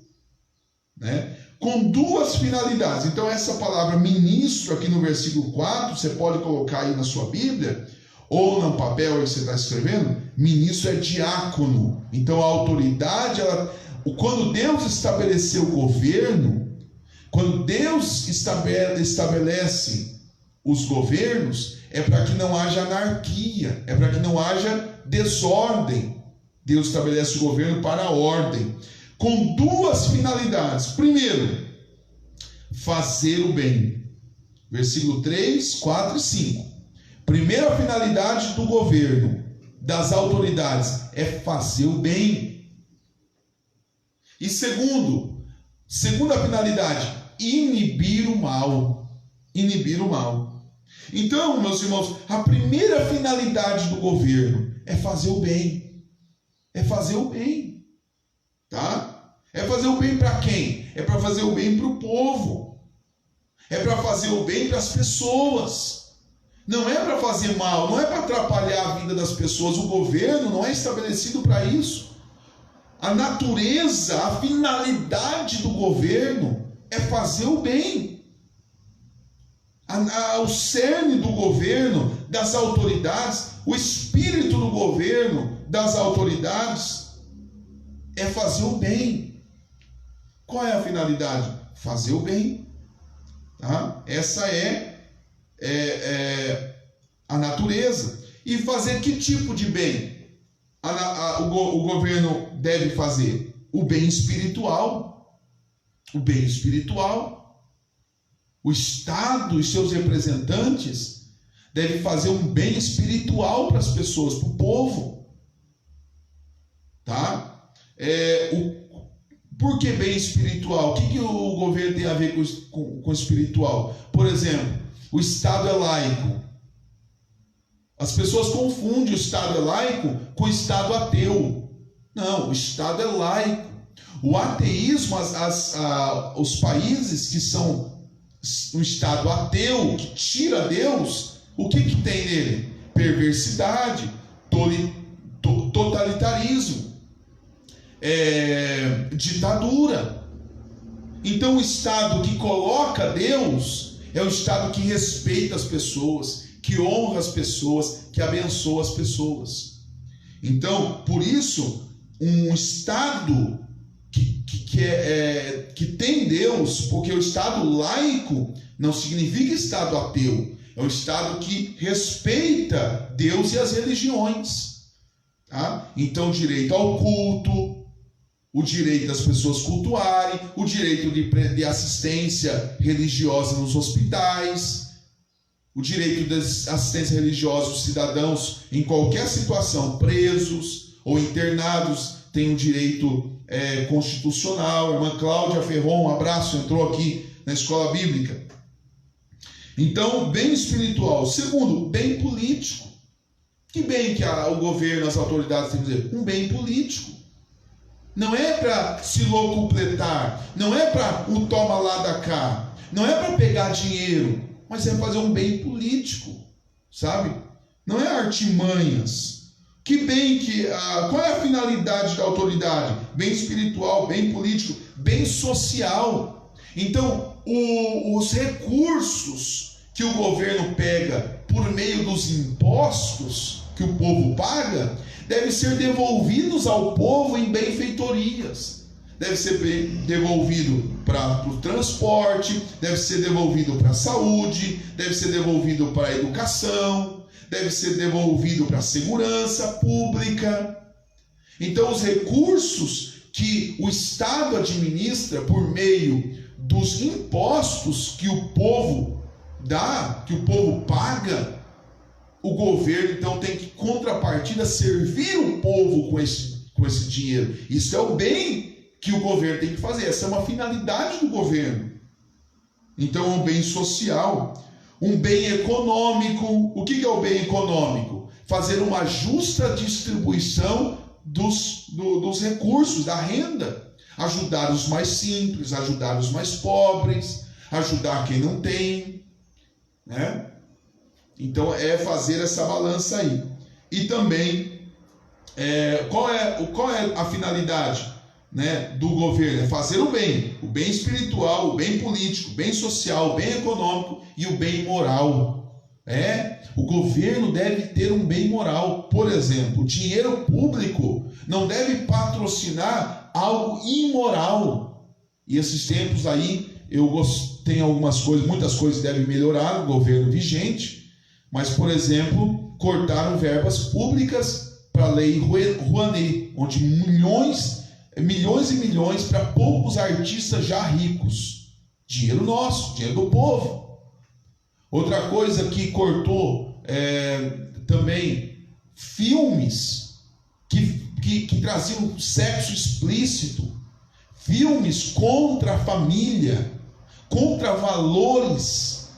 né? Com duas finalidades. Então essa palavra ministro aqui no versículo 4, você pode colocar aí na sua Bíblia, ou no papel aí que você está escrevendo. Ministro é diácono. Então a autoridade, quando Deus estabeleceu o governo, quando Deus estabelece os governos, é para que não haja anarquia, é para que não haja desordem. Deus estabelece o governo para a ordem, com duas finalidades. Primeiro, fazer o bem. Versículo 3, 4 e 5. Primeira finalidade do governo, das autoridades, é fazer o bem. E segunda finalidade, inibir o mal. Inibir o mal. Então, meus irmãos, a primeira finalidade do governo é fazer o bem. É fazer o bem. Tá? É fazer o bem para quem? É para fazer o bem para o povo. É para fazer o bem para as pessoas. Não é para fazer mal, não é para atrapalhar a vida das pessoas. O governo não é estabelecido para isso. A natureza, a finalidade do governo é fazer o bem. O cerne do governo, das autoridades, o espírito do governo, das autoridades, é fazer o bem. Qual é a finalidade? Fazer o bem. Tá? Essa é a natureza. E fazer que tipo de bem o governo deve fazer? O bem espiritual. O bem espiritual. O Estado e seus representantes devem fazer um bem espiritual para as pessoas, para o povo. Tá? Por que bem espiritual? O que o governo tem a ver com espiritual? Por exemplo, o Estado é laico. As pessoas confundem o Estado é laico com o Estado ateu. Não, o Estado é laico. O ateísmo, os países que são um Estado ateu, que tira Deus, o que tem nele? Perversidade, totalitarismo, ditadura. Então o Estado que coloca Deus é o Estado que respeita as pessoas, que honra as pessoas, que abençoa as pessoas. Então, por isso, um Estado que tem Deus, porque o Estado laico não significa Estado ateu, é um Estado que respeita Deus e as religiões. Tá? Então, o direito ao culto, o direito das pessoas cultuarem, o direito de assistência religiosa nos hospitais, o direito de assistência religiosa dos cidadãos em qualquer situação, presos ou internados, tem um direito constitucional. A irmã Cláudia Ferron, um abraço, entrou aqui na escola bíblica. Então, bem espiritual. Segundo, bem político. Que bem que o governo, as autoridades têm que dizer? Um bem político. Não é para se locupletar, não é para o toma lá da cá, não é para pegar dinheiro, mas é fazer um bem político, sabe? Não é artimanhas. Que bem qual é a finalidade da autoridade? Bem espiritual, bem político, bem social. Então, os recursos que o governo pega por meio dos impostos que o povo paga, devem ser devolvidos ao povo em benfeitorias. Deve ser devolvido para o transporte, deve ser devolvido para a saúde, deve ser devolvido para a educação, deve ser devolvido para a segurança pública. Então, os recursos que o Estado administra por meio dos impostos que o povo dá, que o povo paga, o governo então tem que, contrapartida, servir o povo com esse dinheiro. Isso é o bem que o governo tem que fazer. Essa é uma finalidade do governo. Então é um bem social, um bem econômico. O que é o bem econômico? Fazer uma justa distribuição dos recursos, da renda. Ajudar os mais simples, ajudar os mais pobres, ajudar quem não tem, né? Então é fazer essa balança aí. E também, qual é a finalidade, né, do governo? É fazer o bem espiritual, o bem político, o bem social, o bem econômico e o bem moral. O governo deve ter um bem moral. Por exemplo, o dinheiro público não deve patrocinar algo imoral. E esses tempos aí, tem muitas coisas devem melhorar no governo vigente. Mas, por exemplo, cortaram verbas públicas para a lei Rouanet, onde milhões e milhões para poucos artistas já ricos. Dinheiro nosso, dinheiro do povo. Outra coisa que cortou também, filmes que traziam sexo explícito, filmes contra a família, contra valores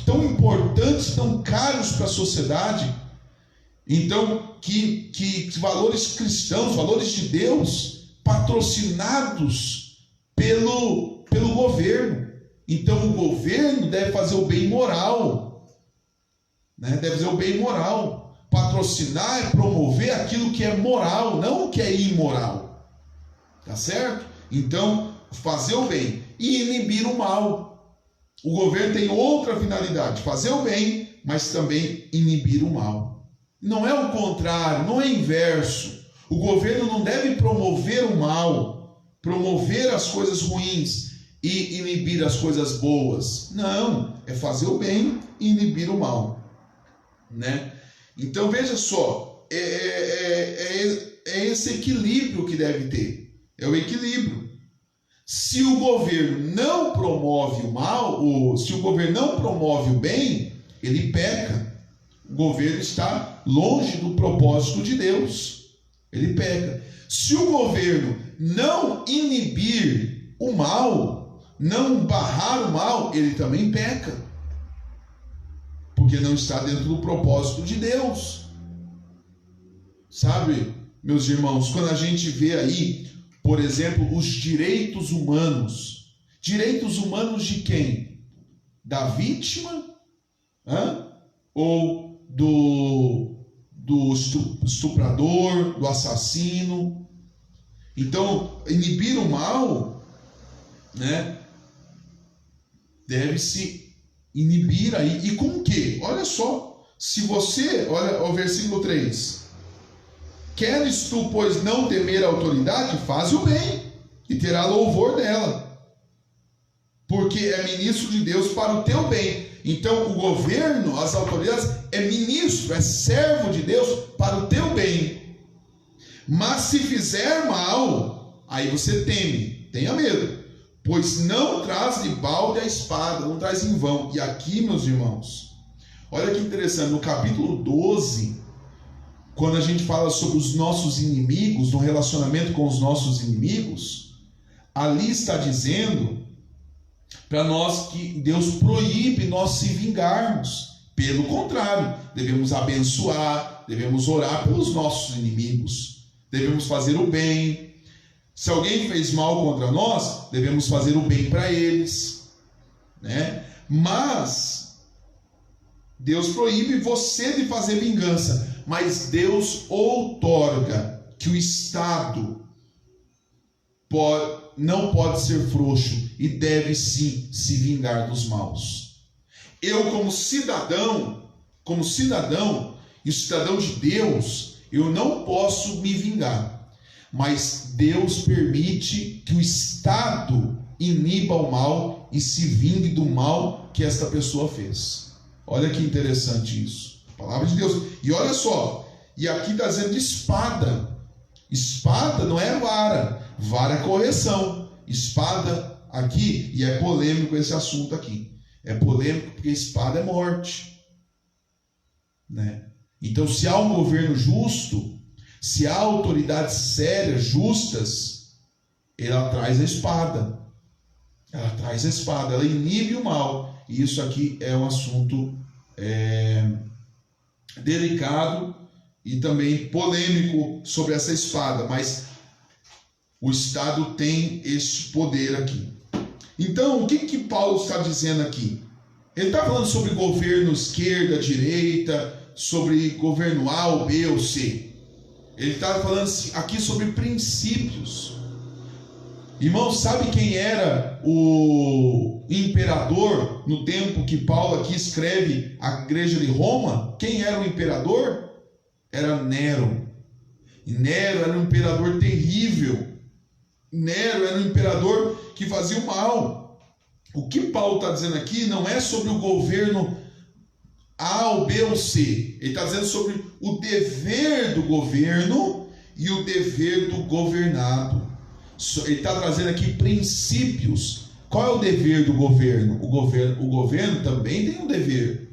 tão importantes, tão caros para a sociedade. Então, que valores cristãos, valores de Deus, patrocinados pelo governo. Então, o governo deve fazer o bem moral, né? Deve fazer o bem moral. Patrocinar é promover aquilo que é moral, não o que é imoral. Tá certo? Então, fazer o bem e inibir o mal. O governo tem outra finalidade, fazer o bem, mas também inibir o mal. Não é o contrário, não é inverso. O governo não deve promover o mal, promover as coisas ruins e inibir as coisas boas. Não, é fazer o bem e inibir o mal, né? Então veja só, é esse equilíbrio que deve ter. É o equilíbrio. Se o governo não promove o mal, ou se o governo não promove o bem, ele peca. O governo está longe do propósito de Deus. Ele peca. Se o governo não inibir o mal, não barrar o mal, ele também peca. Porque não está dentro do propósito de Deus. Sabe, meus irmãos, quando a gente vê aí, por exemplo, os direitos humanos. Direitos humanos de quem? Da vítima? Ou do estuprador, do assassino? Então, inibir o mal, né? Deve-se inibir aí. E com o quê? Olha só. Se você, olha o versículo 3. Queres tu, pois, não temer a autoridade? Faz o bem, e terá louvor dela, porque é ministro de Deus para o teu bem. Então, o governo, as autoridades, é ministro, é servo de Deus para o teu bem. Mas se fizer mal, aí você teme, tenha medo, pois não traz de balde a espada, não traz em vão. E aqui, meus irmãos, olha que interessante, no capítulo 12, quando a gente fala sobre os nossos inimigos, no relacionamento com os nossos inimigos, ali está dizendo para nós que Deus proíbe nós se vingarmos. Pelo contrário, devemos abençoar, devemos orar pelos nossos inimigos, devemos fazer o bem. Se alguém fez mal contra nós, devemos fazer o bem para eles, né? Mas Deus proíbe você de fazer vingança. Mas Deus outorga que o Estado não pode ser frouxo e deve sim se vingar dos maus. Eu, como cidadão e cidadão de Deus, eu não posso me vingar. Mas Deus permite que o Estado iniba o mal e se vingue do mal que esta pessoa fez. Olha que interessante isso. Palavra de Deus. E olha só, e aqui está dizendo de espada. Espada não é vara, vara é correção. Espada aqui, e é polêmico esse assunto aqui. É polêmico porque espada é morte. né? Então, se há um governo justo, se há autoridades sérias, justas, ela traz a espada. Ela traz a espada, ela inibe o mal. E isso aqui é um assunto delicado e também polêmico sobre essa espada, mas o Estado tem este poder aqui. Então, o que Paulo está dizendo aqui? Ele está falando sobre governo esquerda, direita, sobre governo A ou B ou C. Ele está falando aqui sobre princípios. Irmão, sabe quem era o imperador no tempo que Paulo aqui escreve a igreja de Roma? Quem era o imperador? Era Nero. E Nero era um imperador terrível. Nero era um imperador que fazia o mal. O que Paulo está dizendo aqui não é sobre o governo A ou B ou C. Ele está dizendo sobre o dever do governo e o dever do governado. Ele está trazendo aqui princípios. Qual é o dever do governo? O governo também tem um dever.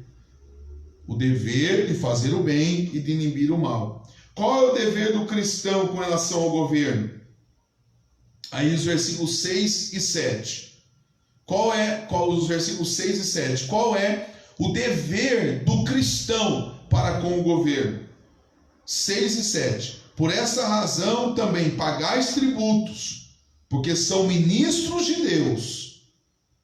O dever de fazer o bem e de inibir o mal. Qual é o dever do cristão com relação ao governo? Aí os versículos 6 e 7. Os versículos 6 e 7. Qual é o dever do cristão para com o governo? 6 e 7. Por essa razão também pagais tributos, porque são ministros de Deus,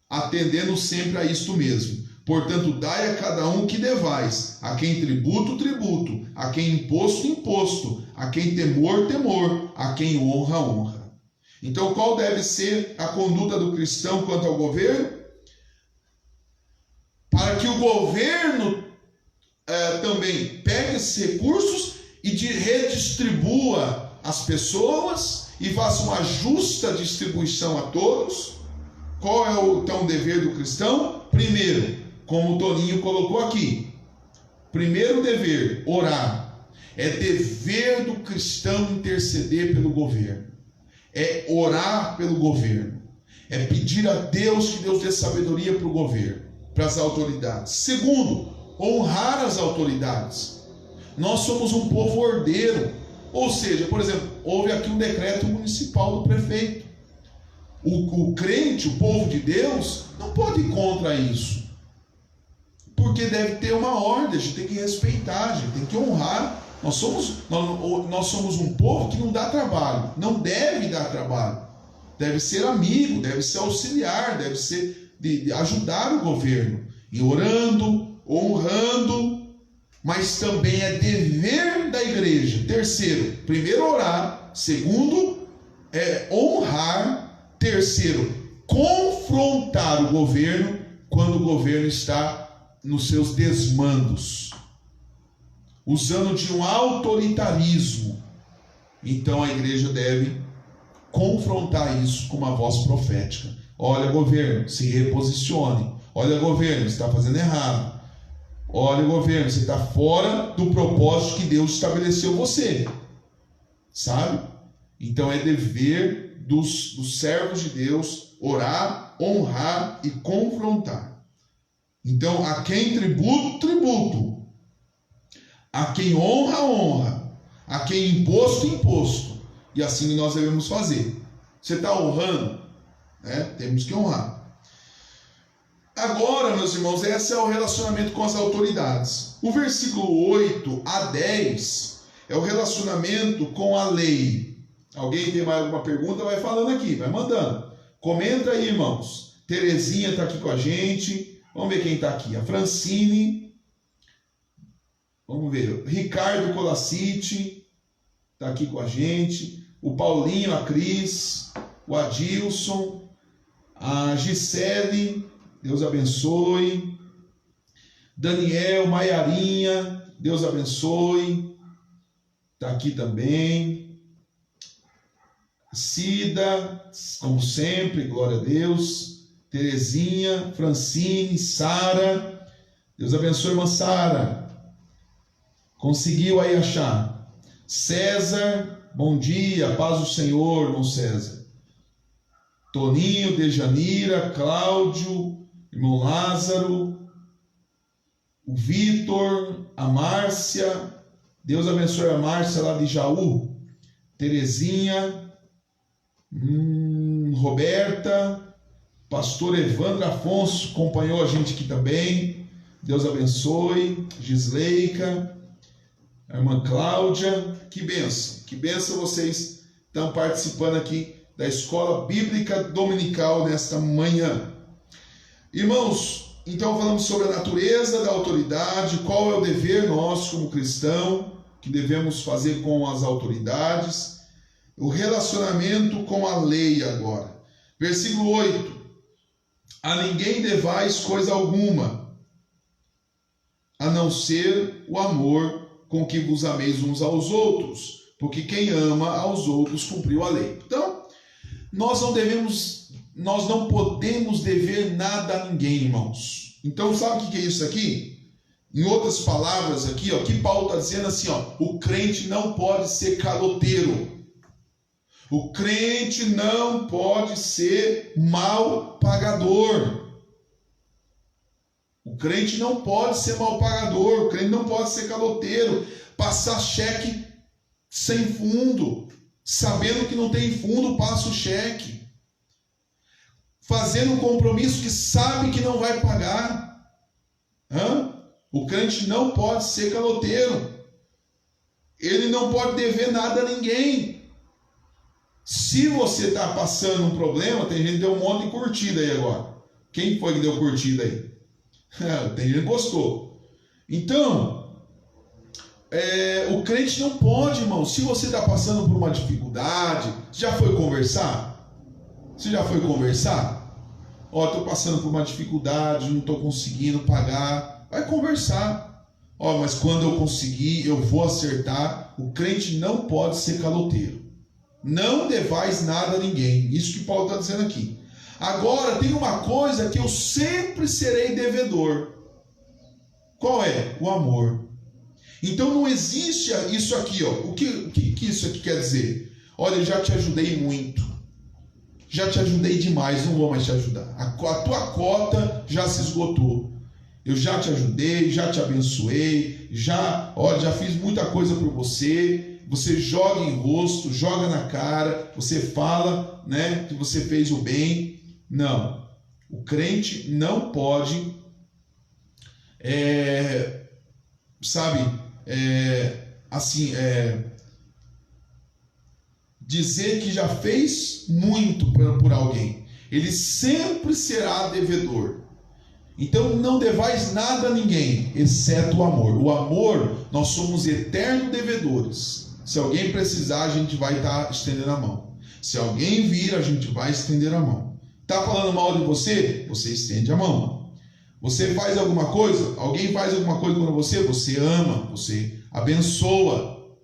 atendendo sempre a isto mesmo. Portanto, dai a cada um que devais, a quem tributo, tributo, a quem imposto, imposto, a quem temor, temor, a quem honra, honra. Então, qual deve ser a conduta do cristão quanto ao governo? Para que o governo também pegue esses recursos e redistribua as pessoas e faça uma justa distribuição a todos. Qual é então o dever do cristão? Primeiro, como o Toninho colocou aqui, primeiro dever, orar. É dever do cristão interceder pelo governo. É orar pelo governo. É pedir a Deus que Deus dê sabedoria para o governo, para as autoridades. Segundo, honrar as autoridades. Nós somos um povo ordeiro. Ou seja, por exemplo, houve aqui um decreto municipal do prefeito. O crente, o povo de Deus, não pode ir contra isso. Porque deve ter uma ordem, a gente tem que respeitar, a gente tem que honrar. Nós somos um povo que não dá trabalho, não deve dar trabalho. Deve ser amigo, deve ser auxiliar, deve ser de ajudar o governo. E orando, honrando, mas também é dever da igreja. Terceiro, primeiro orar. Segundo, honrar. Terceiro, confrontar o governo quando o governo está nos seus desmandos, usando de um autoritarismo. Então a igreja deve confrontar isso com uma voz profética. Olha, governo, se reposicione. Olha, governo, você está fazendo errado. Olha, governo, você está fora do propósito que Deus estabeleceu você. Sabe? Então é dever dos servos de Deus orar, honrar e confrontar. Então, a quem tributo, tributo. A quem honra, honra. A quem imposto, imposto. E assim nós devemos fazer. Você está honrando? Temos que honrar. Agora, meus irmãos, esse é o relacionamento com as autoridades. O versículo 8 a 10 é o relacionamento com a lei. Alguém tem mais alguma pergunta? Vai falando aqui, vai mandando. Comenta aí, irmãos. Terezinha está aqui com a gente. Vamos ver quem está aqui. A Francine. Vamos ver. Ricardo Colacite está aqui com a gente. O Paulinho, a Cris. O Adilson. A Gisele. Deus abençoe. Daniel, Maiarinha. Deus abençoe. Está aqui também. Cida, como sempre, glória a Deus. Terezinha, Francine, Sara. Deus abençoe, irmã Sara. Conseguiu aí achar. César, bom dia, paz do Senhor, irmão César. Toninho, Dejanira, Cláudio, irmão Lázaro. o Vitor, a Márcia, Deus abençoe a Márcia lá de Jaú, Terezinha, Roberta, pastor Evandro Afonso acompanhou a gente aqui também, Deus abençoe, Gisleica, a irmã Cláudia, que bênção vocês estão participando aqui da Escola Bíblica Dominical nesta manhã. Irmãos, então falamos sobre a natureza da autoridade, qual é o dever nosso como cristão, que devemos fazer com as autoridades, o relacionamento com a lei agora. Versículo 8: a ninguém devais coisa alguma, a não ser o amor com que vos ameis uns aos outros, porque quem ama aos outros cumpriu a lei. Então, nós não podemos dever nada a ninguém, irmãos. Então, sabe o que é isso aqui? Em outras palavras aqui, ó, que Paulo está dizendo assim, ó, o crente não pode ser caloteiro. O crente não pode ser mal pagador. O crente não pode ser mal pagador. O crente não pode ser caloteiro. Passar cheque sem fundo. Sabendo que não tem fundo, passa o cheque. Fazendo um compromisso que sabe que não vai pagar. O crente não pode ser caloteiro. Ele não pode dever nada a ninguém. Se você está passando um problema, tem gente que deu um monte de curtida aí agora. Quem foi que deu curtida aí? Tem gente que gostou. Então, o crente não pode, irmão. Se você está passando por uma dificuldade, já foi conversar? Você já foi conversar? Ó, estou passando por uma dificuldade, não estou conseguindo pagar. Vai conversar. Ó, mas quando eu conseguir, eu vou acertar. O crente não pode ser caloteiro. Não devais nada a ninguém. Isso que Paulo está dizendo aqui. Agora, tem uma coisa que eu sempre serei devedor. Qual é? O amor. Então não existe isso aqui, ó. O que isso aqui quer dizer? Olha, eu já te ajudei muito. Já te ajudei demais, não vou mais te ajudar. A tua cota já se esgotou. Eu já te ajudei, já te abençoei, já fiz muita coisa por você. Você joga em rosto, joga na cara, você fala, né, que você fez o bem. Não. O crente não pode, dizer que já fez muito por alguém. Ele sempre será devedor. Então não devais nada a ninguém, exceto o amor. O amor, nós somos eternos devedores. Se alguém precisar, a gente vai estar estendendo a mão. Se alguém vir, a gente vai estender a mão. Está falando mal de você? Você estende a mão. Você faz alguma coisa? Alguém faz alguma coisa com você? Você ama, você abençoa,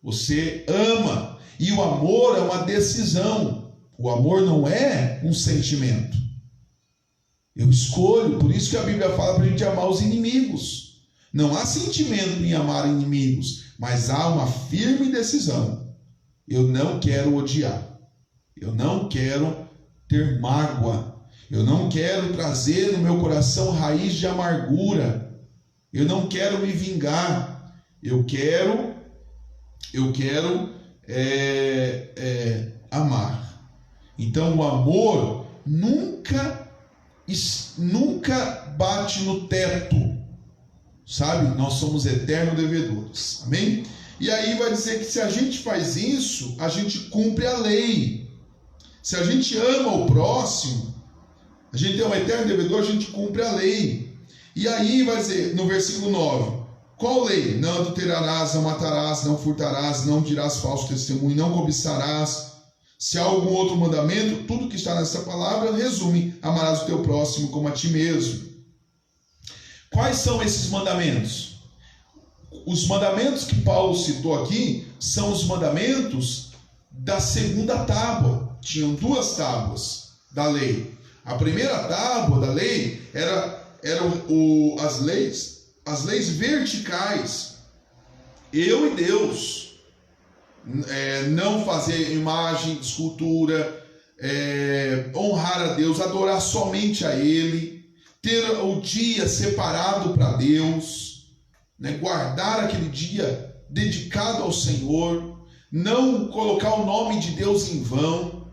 você ama. E o amor é uma decisão. O amor não é um sentimento. Eu escolho, por isso que a Bíblia fala para a gente amar os inimigos. Não há sentimento em amar inimigos, mas há uma firme decisão. Eu não quero odiar. Eu não quero ter mágoa. Eu não quero trazer no meu coração raiz de amargura. Eu não quero me vingar. Eu quero amar. Então o amor nunca bate no teto, sabe? Nós somos eternos devedores, amém? E aí vai dizer que se a gente faz isso, a gente cumpre a lei. Se a gente ama o próximo, a gente é um eterno devedor, a gente cumpre a lei. E aí vai dizer no versículo 9, qual lei? Não adulterarás, não matarás, não furtarás, não dirás falso testemunho, não cobiçarás. Se há algum outro mandamento, tudo que está nessa palavra resume: amarás o teu próximo como a ti mesmo. Quais são esses mandamentos? Os mandamentos que Paulo citou aqui são os mandamentos da segunda tábua. Tinham duas tábuas da lei. A primeira tábua da lei eram as leis verticais. Eu e Deus. Não fazer imagem, escultura, honrar a Deus, adorar somente a Ele, ter o dia separado para Deus, né? Guardar aquele dia dedicado ao Senhor, não colocar o nome de Deus em vão.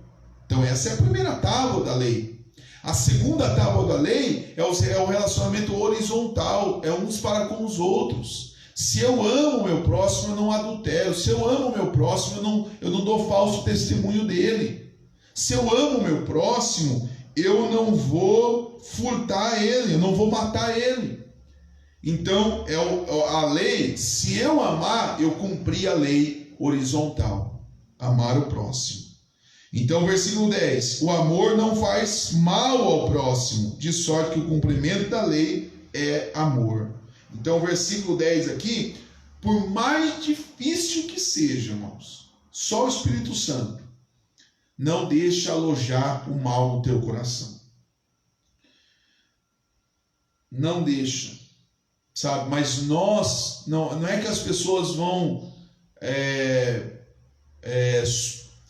Então essa é a primeira tábua da lei. A segunda tábua da lei é o relacionamento horizontal, é uns para com os outros. Se eu amo o meu próximo, eu não adultero. Se eu amo o meu próximo, eu não dou falso testemunho dele. Se eu amo o meu próximo, eu não vou furtar ele, eu não vou matar ele. Então, a lei, se eu amar, eu cumpri a lei horizontal. Amar o próximo. Então, versículo 10. O amor não faz mal ao próximo, de sorte que o cumprimento da lei é amor. Então, o versículo 10 aqui, por mais difícil que seja, irmãos, só o Espírito Santo não deixa alojar o mal no teu coração. Não deixa, sabe? Mas nós, não é que as pessoas vão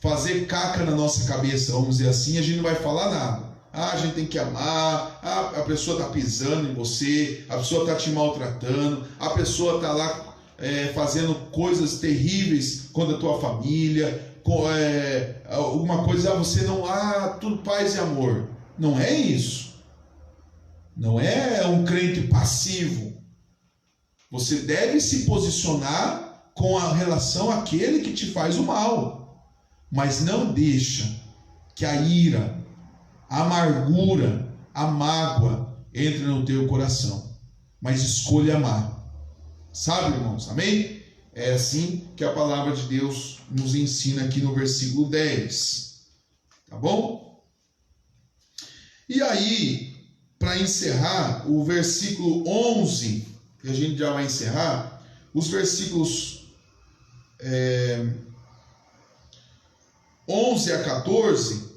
fazer caca na nossa cabeça, vamos dizer assim, a gente não vai falar nada. A gente tem que amar, a pessoa está pisando em você, a pessoa está te maltratando, a pessoa está lá fazendo coisas terríveis contra a tua família, alguma coisa, você não, tudo paz e amor. Não é isso. Não é um crente passivo. Você deve se posicionar com a relação àquele que te faz o mal, mas não deixa que a ira, a amargura, a mágoa entre no teu coração, mas escolha amar. Sabe, irmãos? Amém? É assim que a palavra de Deus nos ensina aqui no versículo 10. Tá bom? E aí, para encerrar, o versículo 11, que a gente já vai encerrar, os versículos 11 a 14,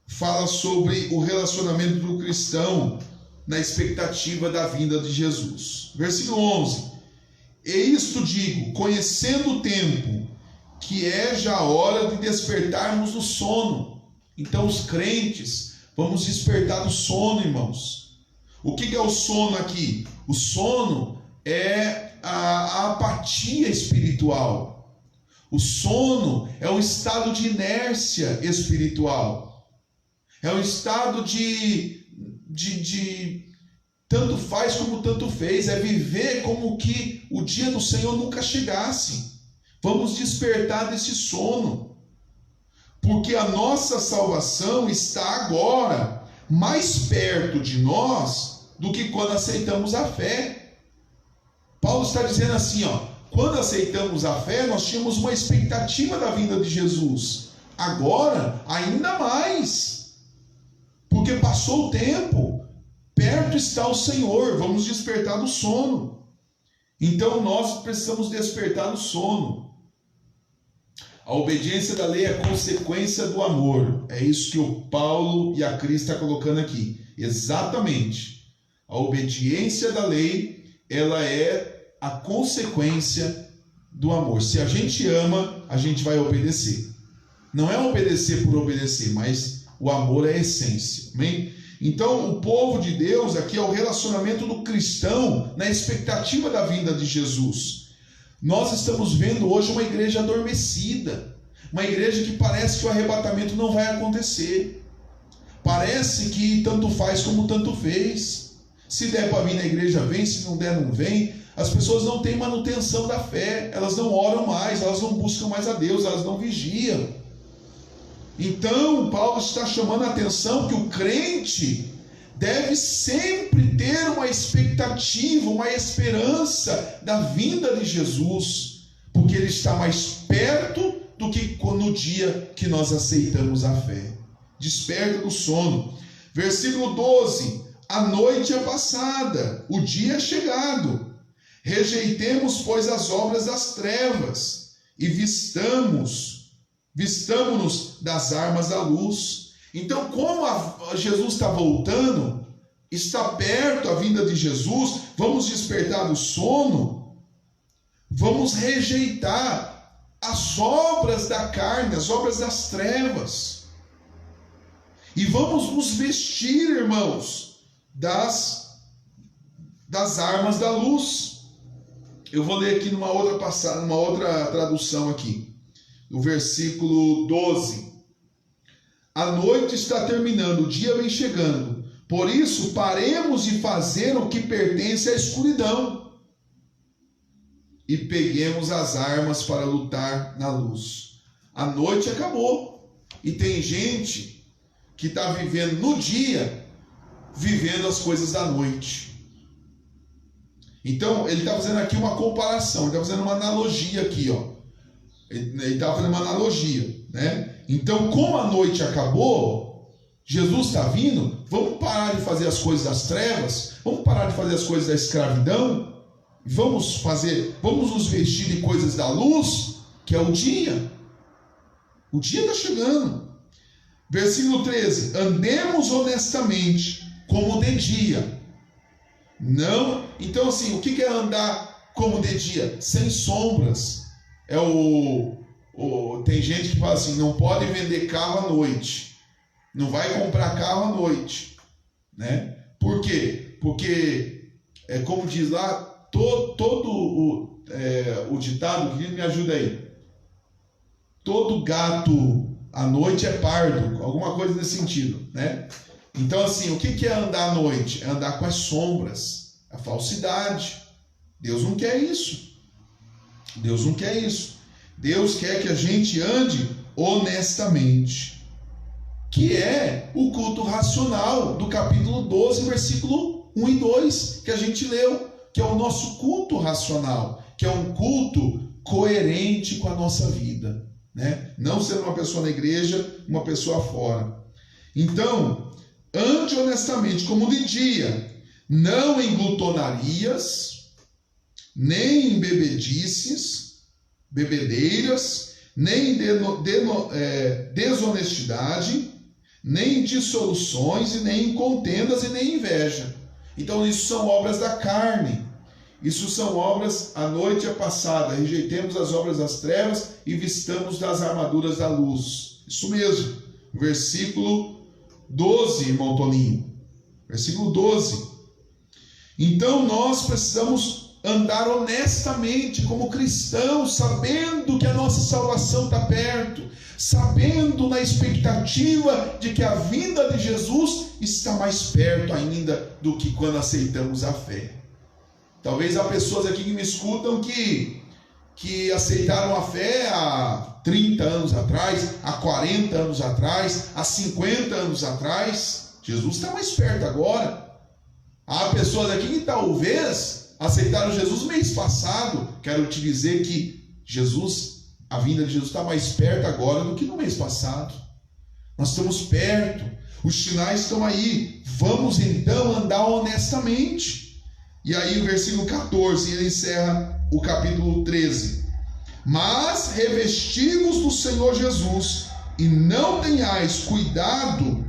fala sobre o relacionamento do cristão na expectativa da vinda de Jesus. Versículo 11. E isto digo, conhecendo o tempo, que é já a hora de despertarmos do sono. Então os crentes, vamos despertar do sono, irmãos. O que é o sono aqui? O sono é a apatia espiritual. O sono é um estado de inércia espiritual. É um estado de tanto faz como tanto fez. É viver como que o dia do Senhor nunca chegasse. Vamos despertar desse sono. Porque a nossa salvação está agora mais perto de nós do que quando aceitamos a fé. Paulo está dizendo assim, quando aceitamos a fé, nós tínhamos uma expectativa da vinda de Jesus. Agora, ainda mais. Porque passou o tempo, perto está o Senhor, vamos despertar do sono. Então nós precisamos despertar do sono. A obediência da lei é consequência do amor. É isso que o Paulo e a Cris estão colocando aqui. Exatamente. A obediência da lei, ela é a consequência do amor. Se a gente ama, a gente vai obedecer. Não é obedecer por obedecer, mas o amor é a essência, amém? Então, o povo de Deus aqui é o relacionamento do cristão na expectativa da vinda de Jesus. Nós estamos vendo hoje uma igreja adormecida, uma igreja que parece que o arrebatamento não vai acontecer. Parece que tanto faz como tanto fez. Se der para vir na igreja, vem, se não der, não vem. As pessoas não têm manutenção da fé, elas não oram mais, elas não buscam mais a Deus, elas não vigiam. Então, Paulo está chamando a atenção que o crente deve sempre ter uma expectativa, uma esperança da vinda de Jesus, porque ele está mais perto do que no dia que nós aceitamos a fé. Desperta do sono. Versículo 12. A noite é passada, o dia é chegado. Rejeitemos, pois, as obras das trevas e vistamo-nos das armas da luz. Então, como Jesus está voltando, está perto a vinda de Jesus, vamos despertar do sono, vamos rejeitar as obras da carne, as obras das trevas, e vamos nos vestir, irmãos, das armas da luz. Eu vou ler aqui numa outra tradução aqui, no versículo 12. A noite está terminando, o dia vem chegando. Por isso, paremos de fazer o que pertence à escuridão e peguemos as armas para lutar na luz. A noite acabou e tem gente que está vivendo no dia, vivendo as coisas da noite. Então, ele está fazendo aqui uma comparação, ele está fazendo uma analogia aqui, ó. Ele está fazendo uma analogia, né? Então, como a noite acabou, Jesus está vindo, vamos parar de fazer as coisas das trevas, vamos parar de fazer as coisas da escravidão, vamos nos vestir de coisas da luz, que é o dia. O dia está chegando. Versículo 13: andemos honestamente, como de dia. Não. Então, assim, o que é andar como de dia? Sem sombras. Tem gente que fala assim: não pode vender carro à noite, não vai comprar carro à noite, né? Por quê? Porque, como diz lá, todo o ditado, que me ajuda aí, todo gato à noite é pardo, alguma coisa nesse sentido, né? Então, assim, o que é andar à noite? É andar com as sombras, a falsidade. Deus não quer isso. Deus não quer isso. Deus quer que a gente ande honestamente, que é o culto racional do capítulo 12, versículo 1 e 2, que a gente leu, que é o nosso culto racional, que é um culto coerente com a nossa vida, né? Não sendo uma pessoa na igreja, uma pessoa fora. Então, ande honestamente como de dia, não em glutonarias, nem em bebedeiras, nem em desonestidade, nem em dissoluções, e nem em contendas, e nem em inveja. Então isso são obras da carne. Isso são obras, a noite é passada, rejeitemos as obras das trevas e vistamos das armaduras da luz. Isso mesmo. Versículo 12, irmão Toninho. Versículo 12. Então nós precisamos andar honestamente como cristãos, sabendo que a nossa salvação está perto, sabendo na expectativa de que a vinda de Jesus está mais perto ainda do que quando aceitamos a fé. Talvez há pessoas aqui que me escutam que aceitaram a fé há 30 anos atrás, há 40 anos atrás, há 50 anos atrás. Jesus está mais perto agora. Há pessoas aqui que talvez aceitaram Jesus mês passado. Quero te dizer que a vinda de Jesus está mais perto agora do que no mês passado. Nós estamos perto, os sinais estão aí. Vamos então andar honestamente. E aí o versículo 14, ele encerra o capítulo 13. Mas revestivos do Senhor Jesus, e não tenhais cuidado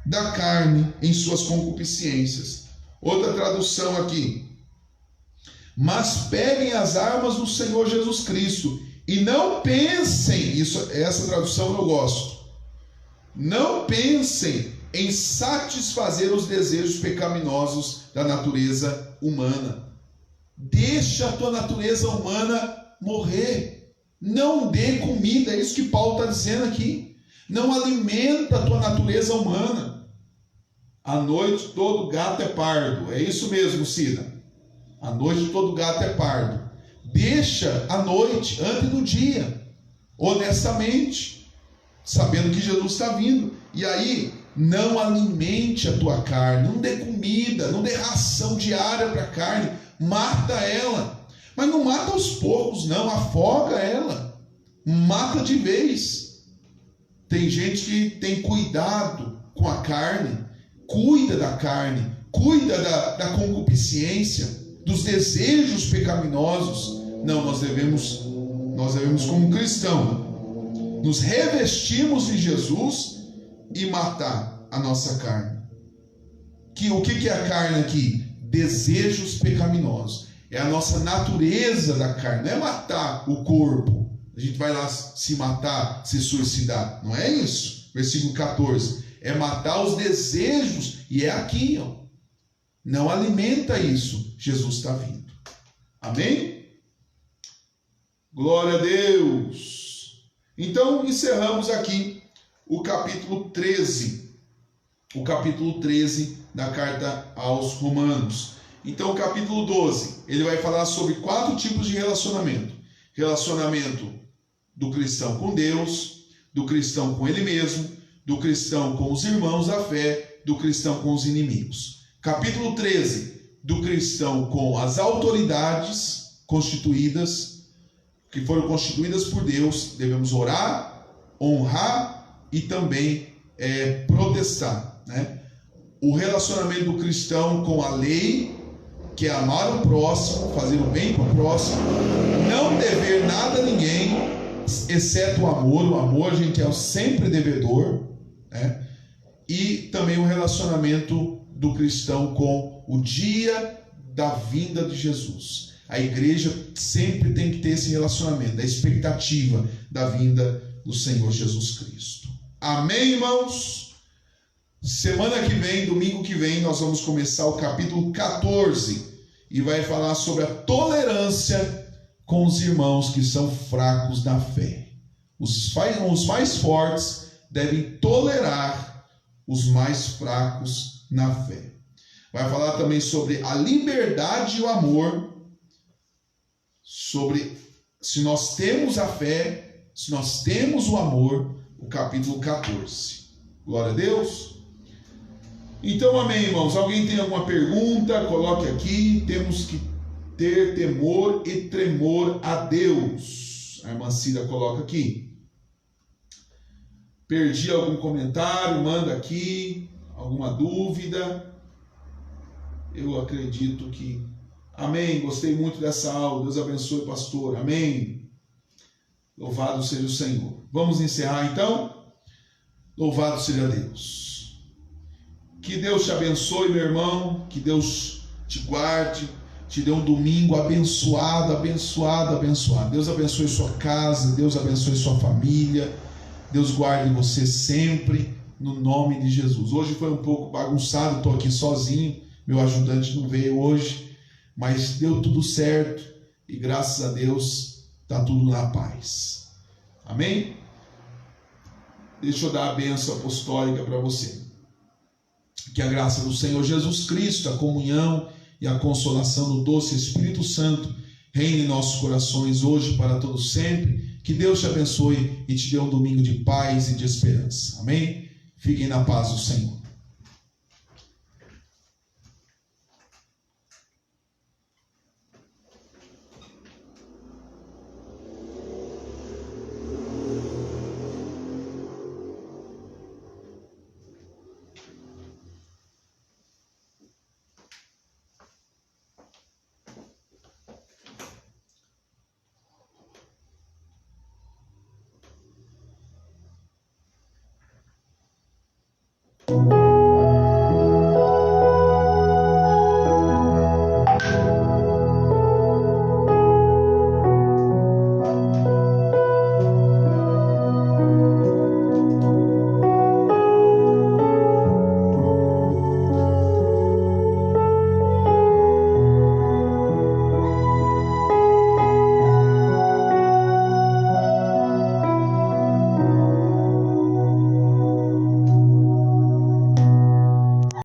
da carne em suas concupiscências. Outra tradução aqui: mas peguem as armas do Senhor Jesus Cristo, e não pensem, essa tradução eu gosto, não pensem em satisfazer os desejos pecaminosos da natureza humana. Deixa a tua natureza humana morrer. Não dê comida, é isso que Paulo está dizendo aqui. Não alimenta a tua natureza humana. À noite todo gato é pardo. É isso mesmo, Cida. À noite todo gato é pardo. Deixa a noite antes do dia, honestamente, sabendo que Jesus está vindo. E aí, não alimente a tua carne, não dê comida, não dê ração diária para a carne, mata ela. Mas não mata aos poucos, não, afoga ela, mata de vez. Tem gente que tem cuidado com a carne, cuida da carne, cuida da concupiscência, dos desejos pecaminosos. Não, nós devemos como cristão, nos revestirmos de Jesus e matar a nossa carne. O que é a carne aqui? Desejos pecaminosos. É a nossa natureza da carne. Não é matar o corpo. A gente vai lá se matar, se suicidar. Não é isso. Versículo 14. É matar os desejos. E é aqui, ó. não alimenta isso, Jesus está vindo. Amém? Glória a Deus. Então, encerramos aqui o capítulo 13. O capítulo 13 da carta aos Romanos. Então, o capítulo 12, ele vai falar sobre 4 tipos de relacionamento. Relacionamento do cristão com Deus, do cristão com ele mesmo, do cristão com os irmãos da fé, do cristão com os inimigos. Capítulo 13, do cristão com as autoridades constituídas, que foram constituídas por Deus. Devemos orar, honrar e também protestar, né? O relacionamento do cristão com a lei, que é amar o próximo, fazer o bem para o próximo, não dever nada a ninguém, exceto o amor. O amor a gente é sempre devedor, né? E também o relacionamento do cristão com o dia da vinda de Jesus. A igreja sempre tem que ter esse relacionamento, a expectativa da vinda do Senhor Jesus Cristo. Amém, irmãos? Semana que vem, domingo que vem, nós vamos começar o capítulo 14 e vai falar sobre a tolerância com os irmãos que são fracos na fé. Os mais fortes devem tolerar os mais fracos na fé. Vai falar também sobre a liberdade e o amor, sobre se nós temos a fé, se nós temos o amor, o capítulo 14. Glória a Deus. Então, amém, irmãos. Alguém tem alguma pergunta? Coloque aqui. Temos que ter temor e tremor a Deus. A irmã Cida coloca aqui. Perdi algum comentário? Manda aqui. Alguma dúvida? Eu acredito que... Amém. Gostei muito dessa aula. Deus abençoe, pastor. Amém. Louvado seja o Senhor. Vamos encerrar, então? Louvado seja Deus. Que Deus te abençoe, meu irmão. Que Deus te guarde. Te dê um domingo abençoado, abençoado, abençoado. Deus abençoe sua casa. Deus abençoe sua família. Deus guarde você sempre, no nome de Jesus. Hoje foi um pouco bagunçado. Estou aqui sozinho. Meu ajudante não veio hoje. Mas deu tudo certo. E graças a Deus está tudo na paz. Amém? Deixa eu dar a bênção apostólica para você. Que a graça do Senhor Jesus Cristo, a comunhão e a consolação do doce Espírito Santo reine em nossos corações hoje para todos sempre. Que Deus te abençoe e te dê um domingo de paz e de esperança. Amém? Fiquem na paz do Senhor.